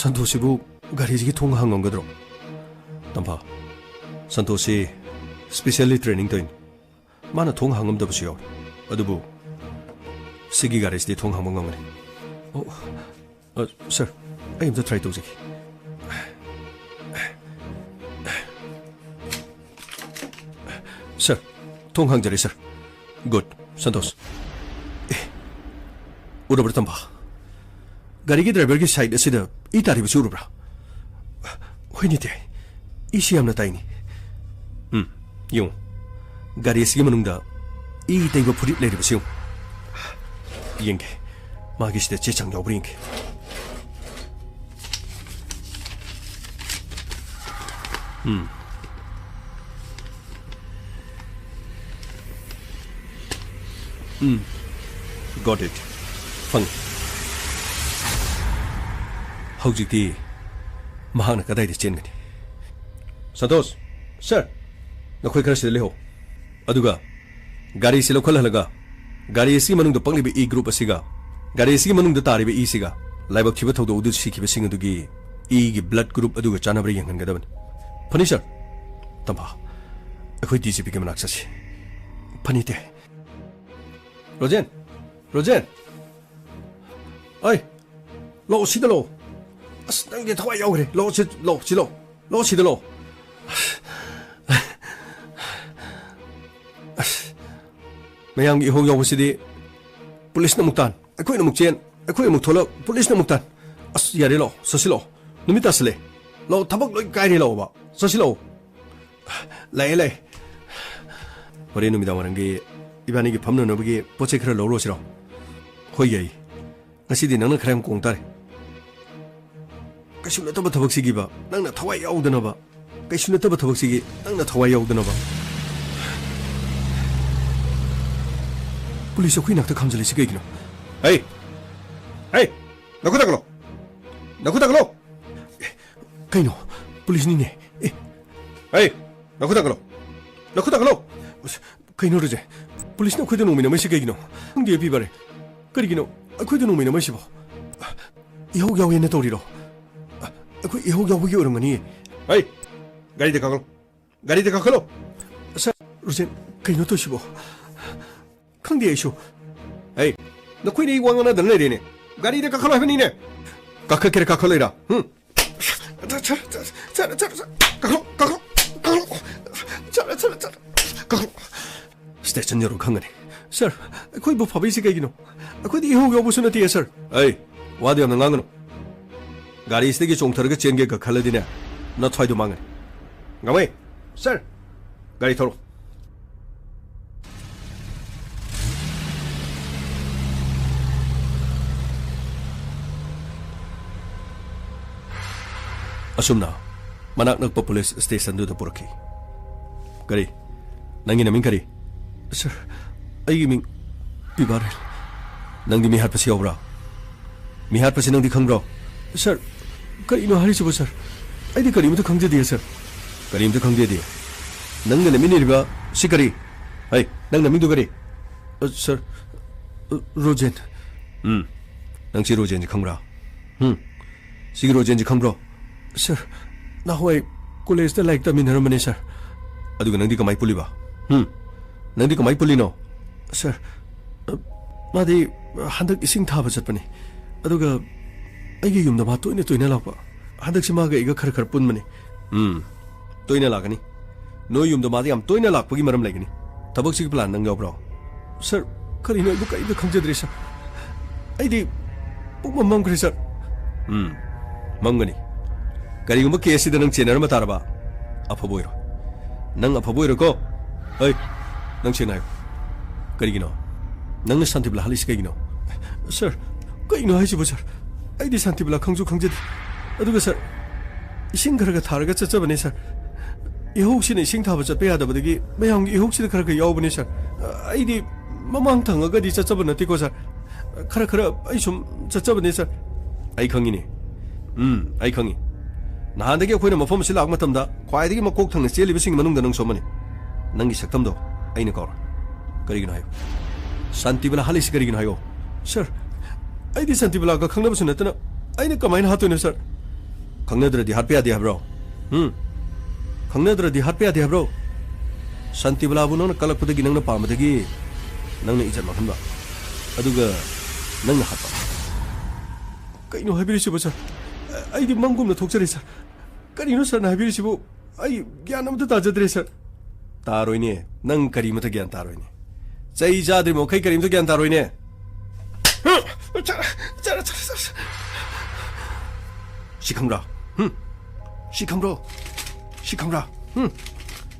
ꯁꯟꯇꯣꯁꯤꯕꯨ ꯒꯥꯔꯤꯁꯤꯒꯤ ꯊꯣꯡ ꯍꯥꯡꯉꯝꯒꯗ꯭ꯔꯣ ꯇꯝꯐꯥ ꯁꯟꯇꯣꯁꯤ ꯁ꯭ꯄꯦꯁꯤꯌꯦꯜꯂꯤ ꯇ꯭ꯔꯦꯅꯤꯡ ꯇꯧꯏꯅꯤ ꯃꯥꯅ ꯊꯣꯡ ꯍꯥꯡꯉꯝꯗꯕꯁꯨ ꯌꯥꯎꯏ ꯑꯗꯨꯕꯨ ꯁꯤꯒꯤ ꯒꯥꯔꯤꯁꯤꯗꯤ ꯊꯣꯡ ꯍꯥꯡꯕ ꯉꯝꯒꯅꯤ ꯁꯔ ꯑꯩ ꯑꯝꯇ ꯇ꯭ꯔꯥꯏ ꯇꯧꯖꯒꯦ ꯁꯔ ꯊꯣꯡ ꯍꯥꯡꯖꯔꯦ sir good Santosh urabra tamba gari gi driver gi side asida I tari bi urabra hoini te I siam na taini yung gari asigi manungda I taiba phurit leiri basiu yenge magi sida chechang yaubring got it fang hojikti mahana kadai de chen gani Santosh sir nakhoi khara sile ho aduga gari silo khol halaga gari si manung do pangli E group asiga gari si manung do tari be E siga laibak thiba thodo udu sikhi be sing adugi E gi blood group aduga chana bri yang gadaban phani sir tamba akhoi DCP ke manak sasi phani te Rojen ai lo si de lo as nang de thawai yaw gre lo si de lo mayang I ho yaw si de police na muktan akhoi na mukchen akhoi muk thola police na muktan as yare lo sasi lo numita sle lo thabak loi kai re lo ba sasi lo lai hore numida warangi ibani gi phamna nobagi poche khara lo ro siro hoi yai ngasi di nangna khram kong tare kaisu na taba thabak sigi ba nangna thawai yaudana ba kaisu na taba thabak sigi nangna thawai yaudana ba police khoi nakta khamjali sigi gino hey nakudaglo kaino police ni ne hey nakudaglo kaino roje police na khoi de nomina mai sigi gino ngdi bi bare kari gino akhoi de nomina mai sibo ihog yaw yene toriro akhoi ihog yaw gi orangani hey gari de kakalo sa roje kaino to sibo khangdi aishu hey na khoi ni wangana dan le ne gari de kakalo habni ne kakakere kakalo ira kakalo station 여러 강하네. Sir, 거의 뭐 밥이 있을까 이기노? 거의 이호 여보선 어디에 sir? 에이, 와도 없는 강하노. 가리 있으기 종터르가 젠게 그 칼라디네. 너 토이도 망하네. 가만히, sir. 가리 토로. asumna manak nak police station do purki kari nangi naming kari sir ai ming pibar nangi mi hat pasi obra mi hat pasi nang di khangbro sir kari no hari chibo sir ai di kari mu to khangje di sir kari mu to khangje di nang ne mi ni ba sikari ai nang naming do kari sir rojen nang si rojen ji khangbra si rojen ji khangbro Sir, na hoy college ta like ta minharam mane sir. Aduga nangdi kamai puli ba. Nangdi kamai puli no. Sir, madi handak ising thaba chatpani. Aduga aigi yumda ma toina lakpa. Handak sima ga iga khar pun mane. Toina lagani. No yumda ma yam toina lakpa gi maram lagani. Tabak sig plan nang yaw bro. Sir, kari no iga iga khangjadre sir. Aidi puma mangkri sir. Mangani. Karigumba kesi da nang chenar mataraba apaboiro nang apaboiro ko hey nang chenay karigino nang santibla halis kagino sir kaino haisibo sir ai di santibla khangju khangjadi aduga sir ising kharaga tharaga chachabane sir ihouksine ising thaba chatpe yadabadagi mayang ihouksine kharaga yawbane sir ai di mamang thangaga di chachabana tiko sir khara ai sum chachabane sir ai khangini ai khangi 나한테게 거기는 뭐 폼실 악 맞담다 과이되게 뭐 꼭탕는 셀리비싱 만능다 능 소머니 능기 색담도 아이는 거라 그러긴 하요 산티블라 할리시 그러긴 하요 sir 아이디 산티블라가 강나버스 냈더나 아이는 까마인 하토네 sir 강나들이 핫페야디 하브로 강나들이 핫페야디 하브로 산티블라부 너는 깔락부대기 능나 파마대기 능나 이제 막한다 아두가 능나 핫바 까이노 하비리시 보자 아이디 망금나 독자리 sir Karino sir na habiri sibo ay gyan mo ta jadre sir taroy ni nang karimo ta gyan taroy ni sai jadre mo kay karimo ta gyan taroy ni 시캉라, 시캉브로, 시캉라,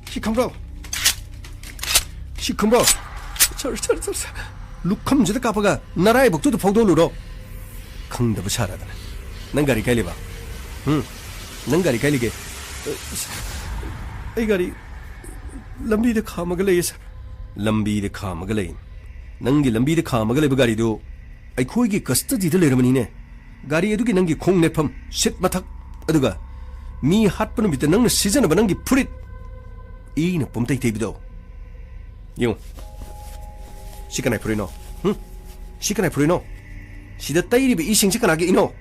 시캉브로, 시캉브로. 룩함지다 까빠가 나라의 복도도 포도루로 강다부 살아다네. 넌가리 갈리봐. 넌가리 갈리게. 이 가리 lambida khamaga lei sir. Lambida khamaga lei. Nangi lambida khamaga lei bagari do. Ai khoi gi custody de leramani ne. Gari edu gi nangi khong nepam sit mathak aduga mi hat panu bit nang season ba nangi purit. I na pomtai tebido. Yung 시간에 부리노, 시간에 부리노. 시대 따이리비 이 싱식간하게 이노,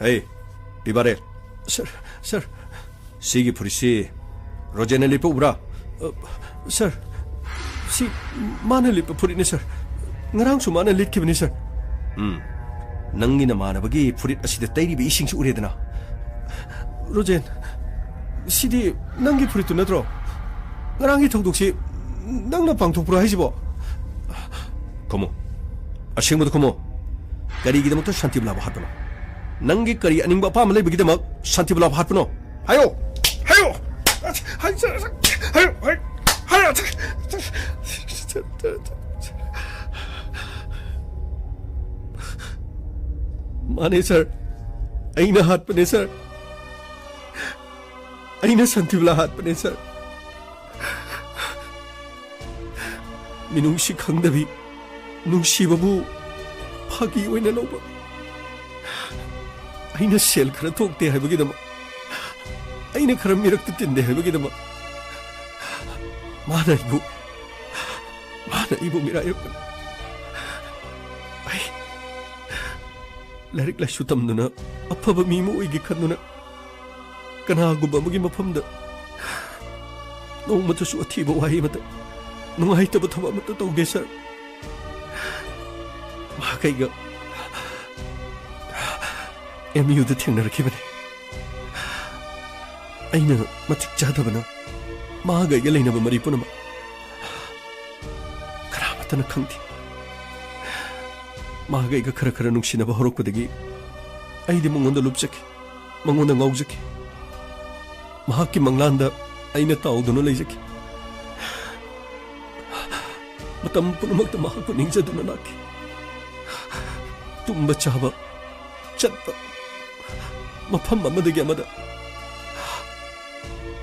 에이, 비바레, sir, 시기 부리시, 로제넬리 뽑으라, sir, 시 마넬리 부리니 sir, 나랑수 마넬리 키브니 sir, 낭기나 마나버기 부리 시대 따이리비 이 싱식 우리에드나, 로젠, 시디 낭기 부리도 나들어, 나랑기 턱독시 낭나 방톡부로 하시보. Como? Asingmo como? Kari kita motor shanti bela bahat pano. Nangi kari aning bapa malay begitu mak shanti bela bahat pano. Hayo, hayo, hayo. Mane sir, aina hat pane sir. Aina shanti bela hat pane sir. Minungsi khangdabi. ꯅꯨꯡꯁꯤꯕꯕꯨ ꯐꯥꯒꯤ ꯑꯣꯏꯅ ꯂꯧꯕ ꯑꯩꯅ ꯁꯦꯜ ꯈꯔ ꯊꯣꯛꯇꯦ ꯍꯥꯏꯕꯒꯤꯗꯃꯛ ꯑꯩꯅ ꯈꯔ ꯃꯤꯔꯛꯇ ꯇꯤꯟꯗꯦ ꯍꯥꯏꯕꯒꯤꯗꯃꯛ ꯃꯥꯅ ꯑꯩꯕꯨ ꯃꯤꯔꯥꯏꯔꯛꯄꯅꯤ ꯑꯩ ꯂꯥꯏꯔꯤꯛ ꯂꯥꯏꯁꯨ ꯇꯝꯗꯨꯅ ꯑꯐꯕ ꯃꯤ ꯑꯃ ꯑꯣꯏꯒꯦ ꯈꯟꯗꯨꯅ ꯀꯅꯥꯒꯨꯝꯕ ꯑꯃꯒꯤ ꯃꯐꯝꯗ ꯅꯣꯡꯃꯇꯁꯨ ꯑꯊꯤꯕ ꯋꯥꯍꯩ ꯑꯃꯇ ꯅꯨꯡꯉꯥꯏꯇꯕ ꯊꯕꯛ ꯑꯃꯇ ꯇꯧꯗꯦ sir 마가이가 MU도 탱나르키버네 아이는 마틱 자다버나 마가이가 레이나버 마리뿌나마 카라마타나 캉디 마가이가 카라카라 눅시나버 허록부대기 아이디 몽원다 룹자키 몽원다 ngau자키 마하키 망란다 아이나 따오도나 레이자키 마tam punamakta mahaku ningjadu나 나키 tumba chaba chatpa mafam amadagi amada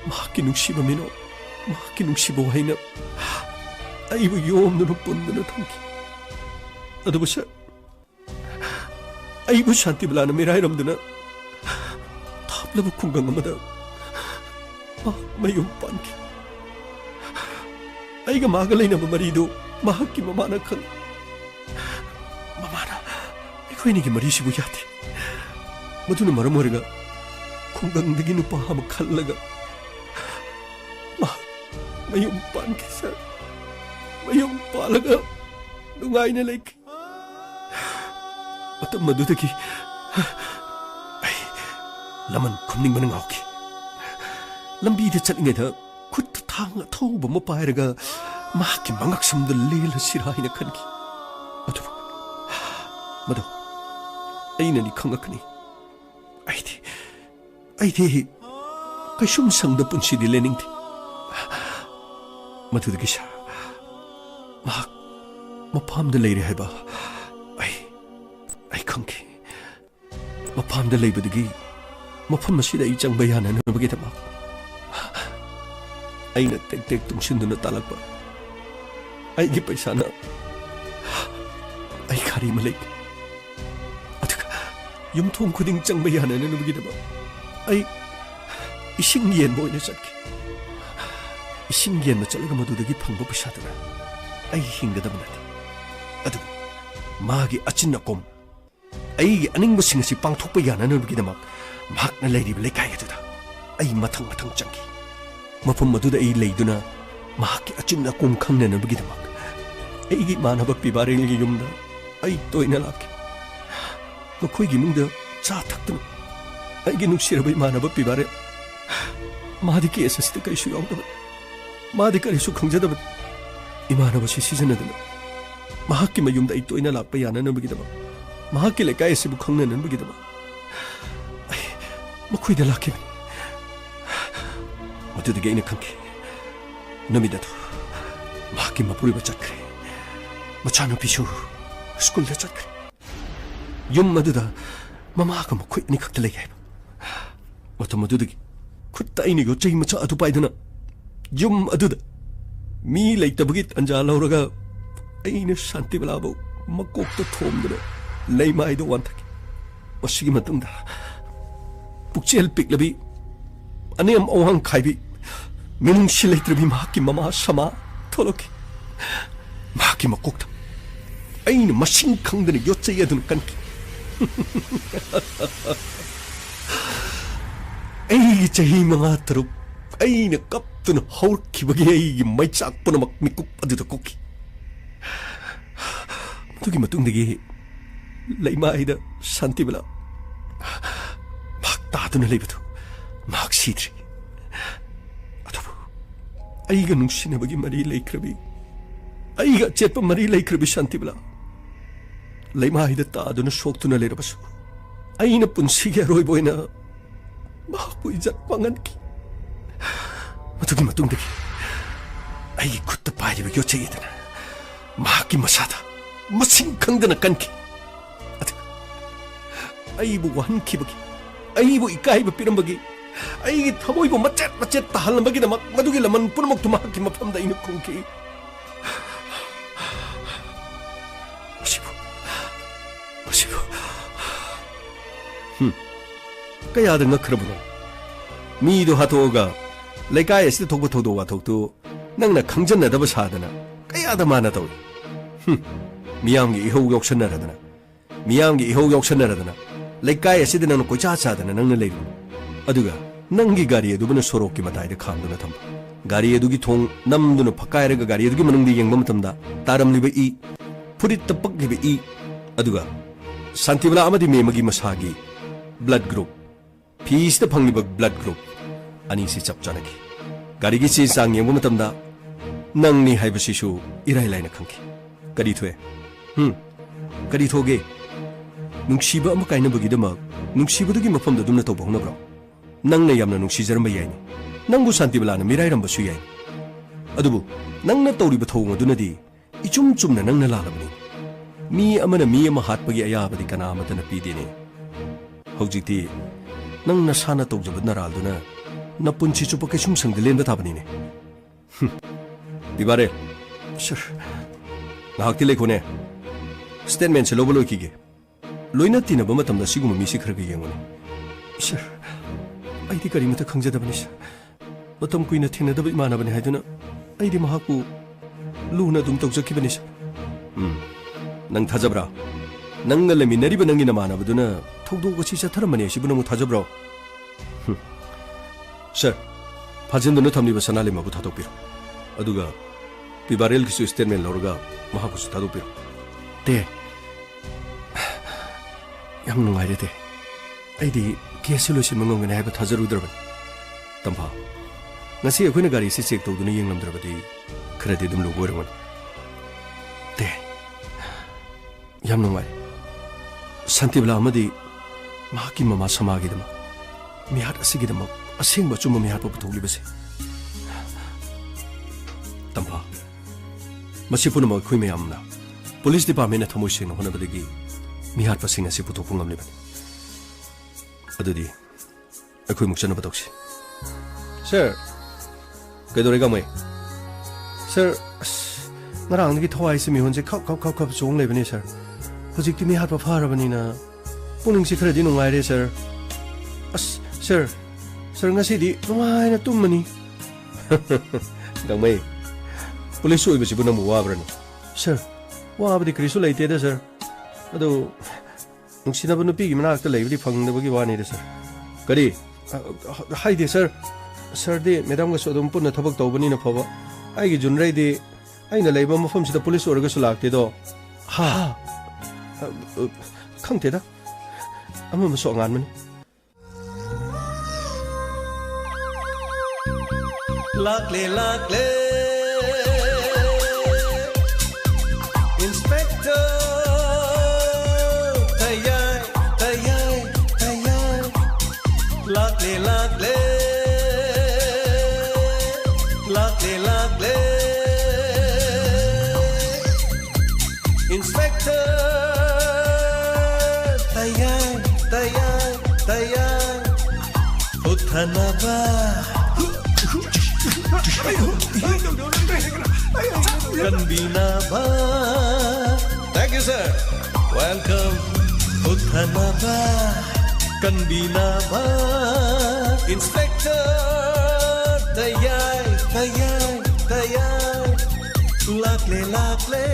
mahaki nungsiba mino mahaki nungsiba waina aibu yomduna punduna thanki adubu sir aibu shanti balana mirairamduna thaplabu khungang amada mayum panki aiga maga leinaba maridu mahaki mamana khang mamana ꯑꯩꯈꯣꯏꯅꯤꯒꯤ ꯃꯔꯤꯁꯤꯕꯨ ꯌꯥꯗꯦ ꯃꯗꯨꯅ ꯃꯔꯝ ꯑꯣꯏꯔꯒ ꯈꯨꯡꯒꯪꯗꯒꯤ ꯅꯨꯄꯥ ꯑꯃ ꯈꯜꯂꯒ ꯃꯌꯨꯝ ꯄꯥꯟꯈꯤ sir ꯃꯌꯨꯝ ꯄꯥꯜꯂꯒ ꯅꯨꯡꯉꯥꯏꯅ ꯂꯩꯈꯤ ꯃꯇꯝ ꯑꯗꯨꯗꯒꯤ ꯑꯩ ꯂꯃꯟ ꯈꯨꯝꯅꯤꯡꯕꯅ ꯉꯥꯎꯈꯤ ꯂꯝꯕꯤꯗ ꯆꯠꯂꯤꯉꯩꯗ ꯈꯨꯠꯇ ꯊꯥꯡ ꯑꯊꯧꯕ ꯑꯃ ꯄꯥꯏꯔꯒ ꯃꯍꯥꯛꯀꯤ ꯃꯉꯛꯁꯝꯗ ꯂꯦꯜꯂꯁꯤꯔꯥ ꯍꯥꯏꯅ ꯈꯟꯈꯤ ꯑꯗꯨꯕꯨ ꯃꯗꯨ ꯑꯩꯅꯅꯤ ꯈꯪꯉꯛꯀꯅꯤ ꯑꯩꯗꯤ ꯀꯩꯁꯨꯝ ꯁꯪꯗ ꯄꯨꯟꯁꯤꯗꯤ ꯂꯦꯟꯅꯤꯡꯗꯦ ꯃꯗꯨꯗꯒꯤ ꯁꯥ ꯃꯍꯥꯛ ꯃꯄꯥꯝꯗ ꯂꯩꯔꯦ ꯍꯥꯏꯕ ꯑꯩ ꯈꯪꯈꯤ ꯃꯄꯥꯝꯗ ꯂꯩꯕꯗꯒꯤ ꯃꯐꯝ ꯑꯁꯤꯗ ꯑꯩ ꯆꯪꯕ ꯌꯥꯅꯅꯕꯒꯤꯗꯃꯛ ꯑꯩꯅ ꯇꯦꯛ ꯇꯦꯛ ꯇꯨꯡꯁꯤꯟꯗꯨꯅ ꯇꯥꯜꯂꯛꯄ ꯑꯩꯒꯤ ꯄꯩꯁꯥꯅ ꯑꯩ ꯒꯥꯔꯤ ꯑꯃ ꯂꯩꯒꯦ ꯑꯗꯨꯒ ꯌꯨꯝꯊꯣꯡ ꯈꯨꯗꯤꯡ ꯆꯪꯕ ꯌꯥꯅꯅꯕꯒꯤꯗꯃꯛ ꯑꯩ ꯏꯁꯤꯡ ꯌꯦꯟꯕ ꯑꯣꯏꯅ ꯆꯠꯈꯤ ꯏꯁꯤꯡ ꯌꯦꯟꯕ ꯆꯠꯂꯒ ꯃꯗꯨꯗꯒꯤ ꯐꯪꯕ ꯄꯩꯁꯥꯗꯨꯅ ꯑꯩ ꯍꯤꯡꯒꯗꯕ ꯅꯠꯇꯦ ꯑꯗꯨꯕꯨ ꯃꯥꯒꯤ ꯑꯆꯤꯟ ꯑꯀꯣꯝ ꯑꯩꯒꯤ ꯑꯅꯤꯡꯕꯁꯤꯡ ꯑꯁꯤ ꯄꯥꯡꯊꯣꯛꯄ ꯌꯥꯅꯅꯕꯒꯤꯗꯃꯛ ꯃꯍꯥꯛꯅ ꯂꯩꯔꯤꯕ ꯂꯩꯀꯥꯏ ꯑꯗꯨꯗ ꯑꯩ ꯃꯊꯪ ꯆꯪꯈꯤ ꯃꯐꯝ ꯑꯗꯨꯗ ꯑꯩ ꯂꯩꯗꯨꯅ ꯃꯍꯥꯛꯀꯤ ꯑꯆꯤꯟ ꯑꯀꯣꯝ ꯈꯪꯅꯅꯕꯒꯤꯗꯃꯛ ꯑꯩꯒꯤ ꯏꯃꯥꯟꯅꯕ ꯄꯤꯕꯥꯔꯦꯜꯒꯤ ꯌꯨꯝꯗ ꯑꯩ ꯇꯣꯏꯅ ꯂꯥꯛꯈꯤ ꯃꯈꯣꯏꯒꯤ ꯏꯃꯨꯡꯗ ꯆꯥ ꯊꯛꯇꯨꯅ ꯑꯩꯒꯤ ꯅꯨꯡꯁꯤꯔꯕ ꯏꯃꯥꯟꯅꯕ ꯄꯤꯕꯥꯔꯦꯜ ꯃꯥꯗꯤ ꯀꯦꯁ ꯑꯁꯤꯗ ꯀꯔꯤꯁꯨ ꯌꯥꯎꯗꯕꯅꯤ ꯃꯥꯗꯤ ꯀꯔꯤꯁꯨ ꯈꯪꯖꯗꯕꯅꯤ ꯏꯃꯥꯟꯅꯕꯁꯤ ꯁꯤꯖꯤꯟꯅꯗꯨꯅ mahaki mayum da ito ina lakpa yana na bagidaba mahaki le kaya sibu khangna nan bagidaba ai makhui da lakki matu de ina khangki namida to mahaki mapuri ba chakre machano pishu school da chakre yum maduda mama ka makhui ni khakta le yai matu madu de khutta ini go chei macha atu paidana yum aduda mi leitabagi anja lauraga aina Santi Balabo makokta thomdana leimai do wanthaki masigi matungda pukchel piklabi anem ohang khaibi minung silaitrabi mahaki mama sama tholoki mahaki makokta aina masing khangdana yochai adun kanki ai chahi manga taruk aina kaptuna haurki bagi ai maichak punamak mikup aduda koki tugi matungdagi leimai da Santi Bala mak taduna leibatu mak sidri adabu aiga nungsina bagi mari leikrabi aiga chepa mari leikrabi Santi Bala leimai da taduna shoktuna leirabasu aina punsiga roiboina mak ijat panganki tugi matungdagi ai kutta pai bagi ochayidana maki masada masing khangdana kanki aibu wanki bagi aibu ikai ba pirambagi ai thamoi bo macet tahalambagi na madugi laman punamak tumaki mapamda ina kongki masibu kaya da ngakhrabuno mi do hatoga lekai asti thokba thodo wa thoktu nangna khangjanna daba sadana kaya da mana tawi miyamgi ihou yoksannaradana miyamgi ihou yoksannaradana lekai asidana no kocha chadana nangna leiru aduga nangi gari edubana sorokki mataida khamduna tham gari edugi thong namduna phakairaga gari edugi manungdi yengba matamda taramliba I furit tapakliba I aduga Santi Bala amadi memagi masagi blood group peace da phangliba blood group ani si chapchanagi gari gi chi sang yengba matamda nangni haibasisu irai laina khangki kadi thwe kadi thoge nungsiba ama kaina bagidama nungsibadugi mafamda dumna tawba honabra nangna yamna nungsijaramba yaini nangbu Santi Balana mirairam basu yaini adubu nangna tawriba thawng adunadi ichum chumna nangna lalabani mi amana mi ama hatpagi ayabadi kana amatana pidini hojikti nangna sana tawjaba naralduna napunchi chupa kesum sangdilenba thabanine dibare sir ngahakti lekhone statement se lobolo kige loina tina ba matamda siguma misi kharaga yengone sir aidi kari mata khangjadabani sir matam kuina thinadaba imanabani haiduna aidi mahaku luna dum tawjakibani sir nang thajabra nangna leminariba nangi namanabaduna thogdoga chi chatharamani asibuna mu thajabra sir phajenduna thamliba sanale mabu thadokpiro aduga pibarel kisu statement lorga mahakusu thadokpiro te yam nungaire de aidi case solution mangongane haiba thajarudraban tampa ngasi akhoi na gari si check tawduna yenglamdrabadi kharadi dum logoramon te yam nungai Santi Bala amadi mahaki mama samagi dama mihat asigi dama asingba chuma mihat pa puthulibase tampa masipuna ma khoi mayamna police department na thamoi sing hona badagi mihat pasing asi puthopung ngamliban adudi akhoi mukchana badoksi sir kedorega mai sir ngarang gi thawai se mi honje khap chong lebani sir hojikti mihat pa pharabani na puning si khradi nungai re sir sir ngasi di nungai na tumani dangmai police oi basi bunam wabrani sir wabdi krisu leite da sir ado nungsina bu nupi gi manak ta leibdi phangdabagi wani de sir kari hai de sir de madam ga sodum punna thabak tawbani na phaba ai gi junrai de aina leiba mafam sida police orga su lakte do ha khangte da ama ma so ngan mani lakle Inspector Tayay, tayay, tayay Lakle, lakle Lakle, lakle Inspector Tayay, tayay, tayay Uthana ba Kanbina ba Thank you sir Welcome Uthana ba Kanbina ba Inspector Tayay, tayay, tayay Lakle, lakle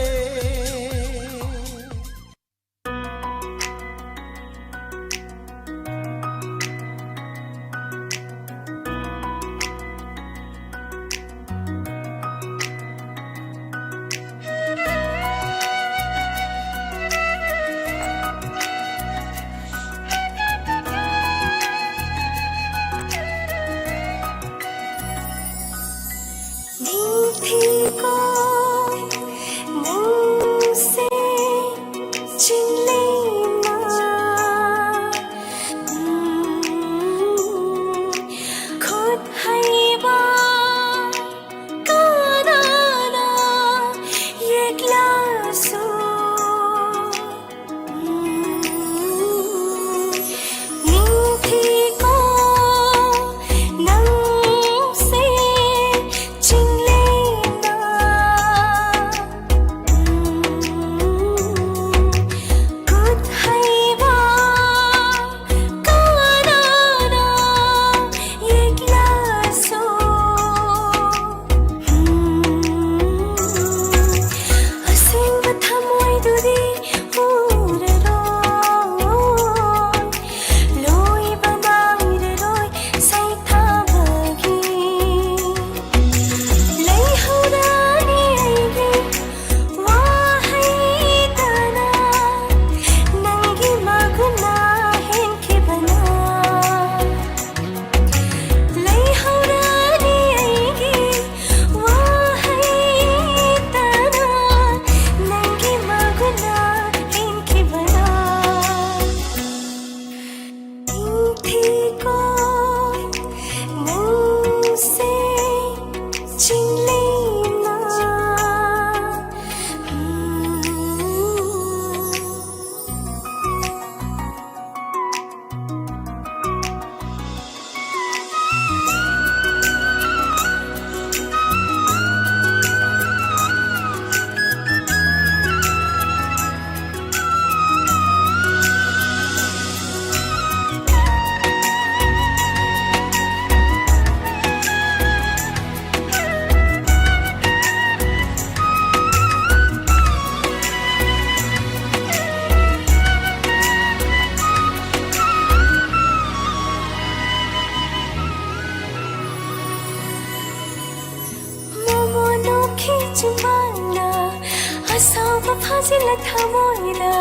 फाजिल थमोइला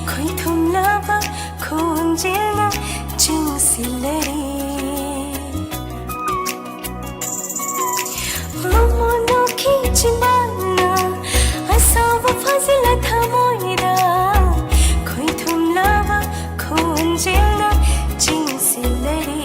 खोइ थुम्लाबा खोन्जेलना चिङसिलरी ममनो खिचिमाना असाबा फाजिल थमोइला खोइ थुम्लाबा खोन्जेलना चिङसिलरी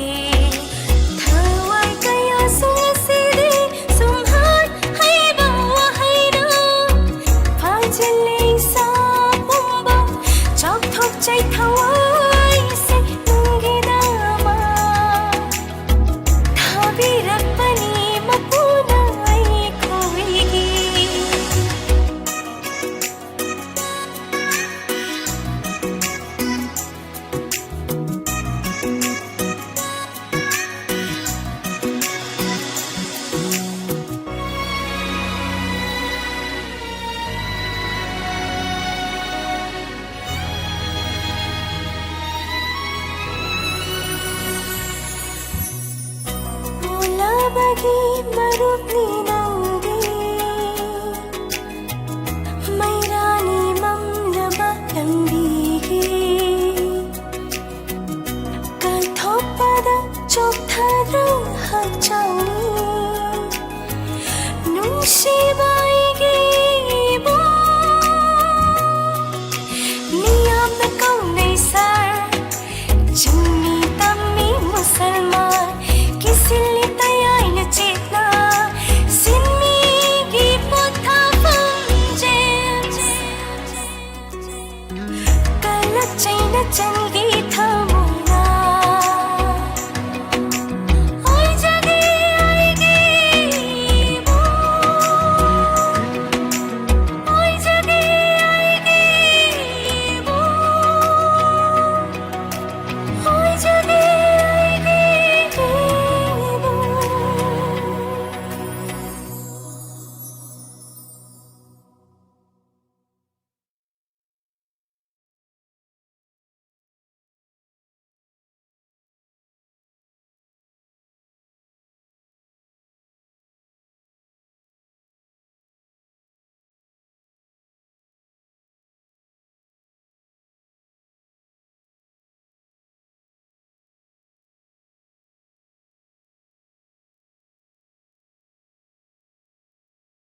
bagi marupni nangdi mairani mamlaba lambigi kathopada chokthada hachani nungsibaigi bo चल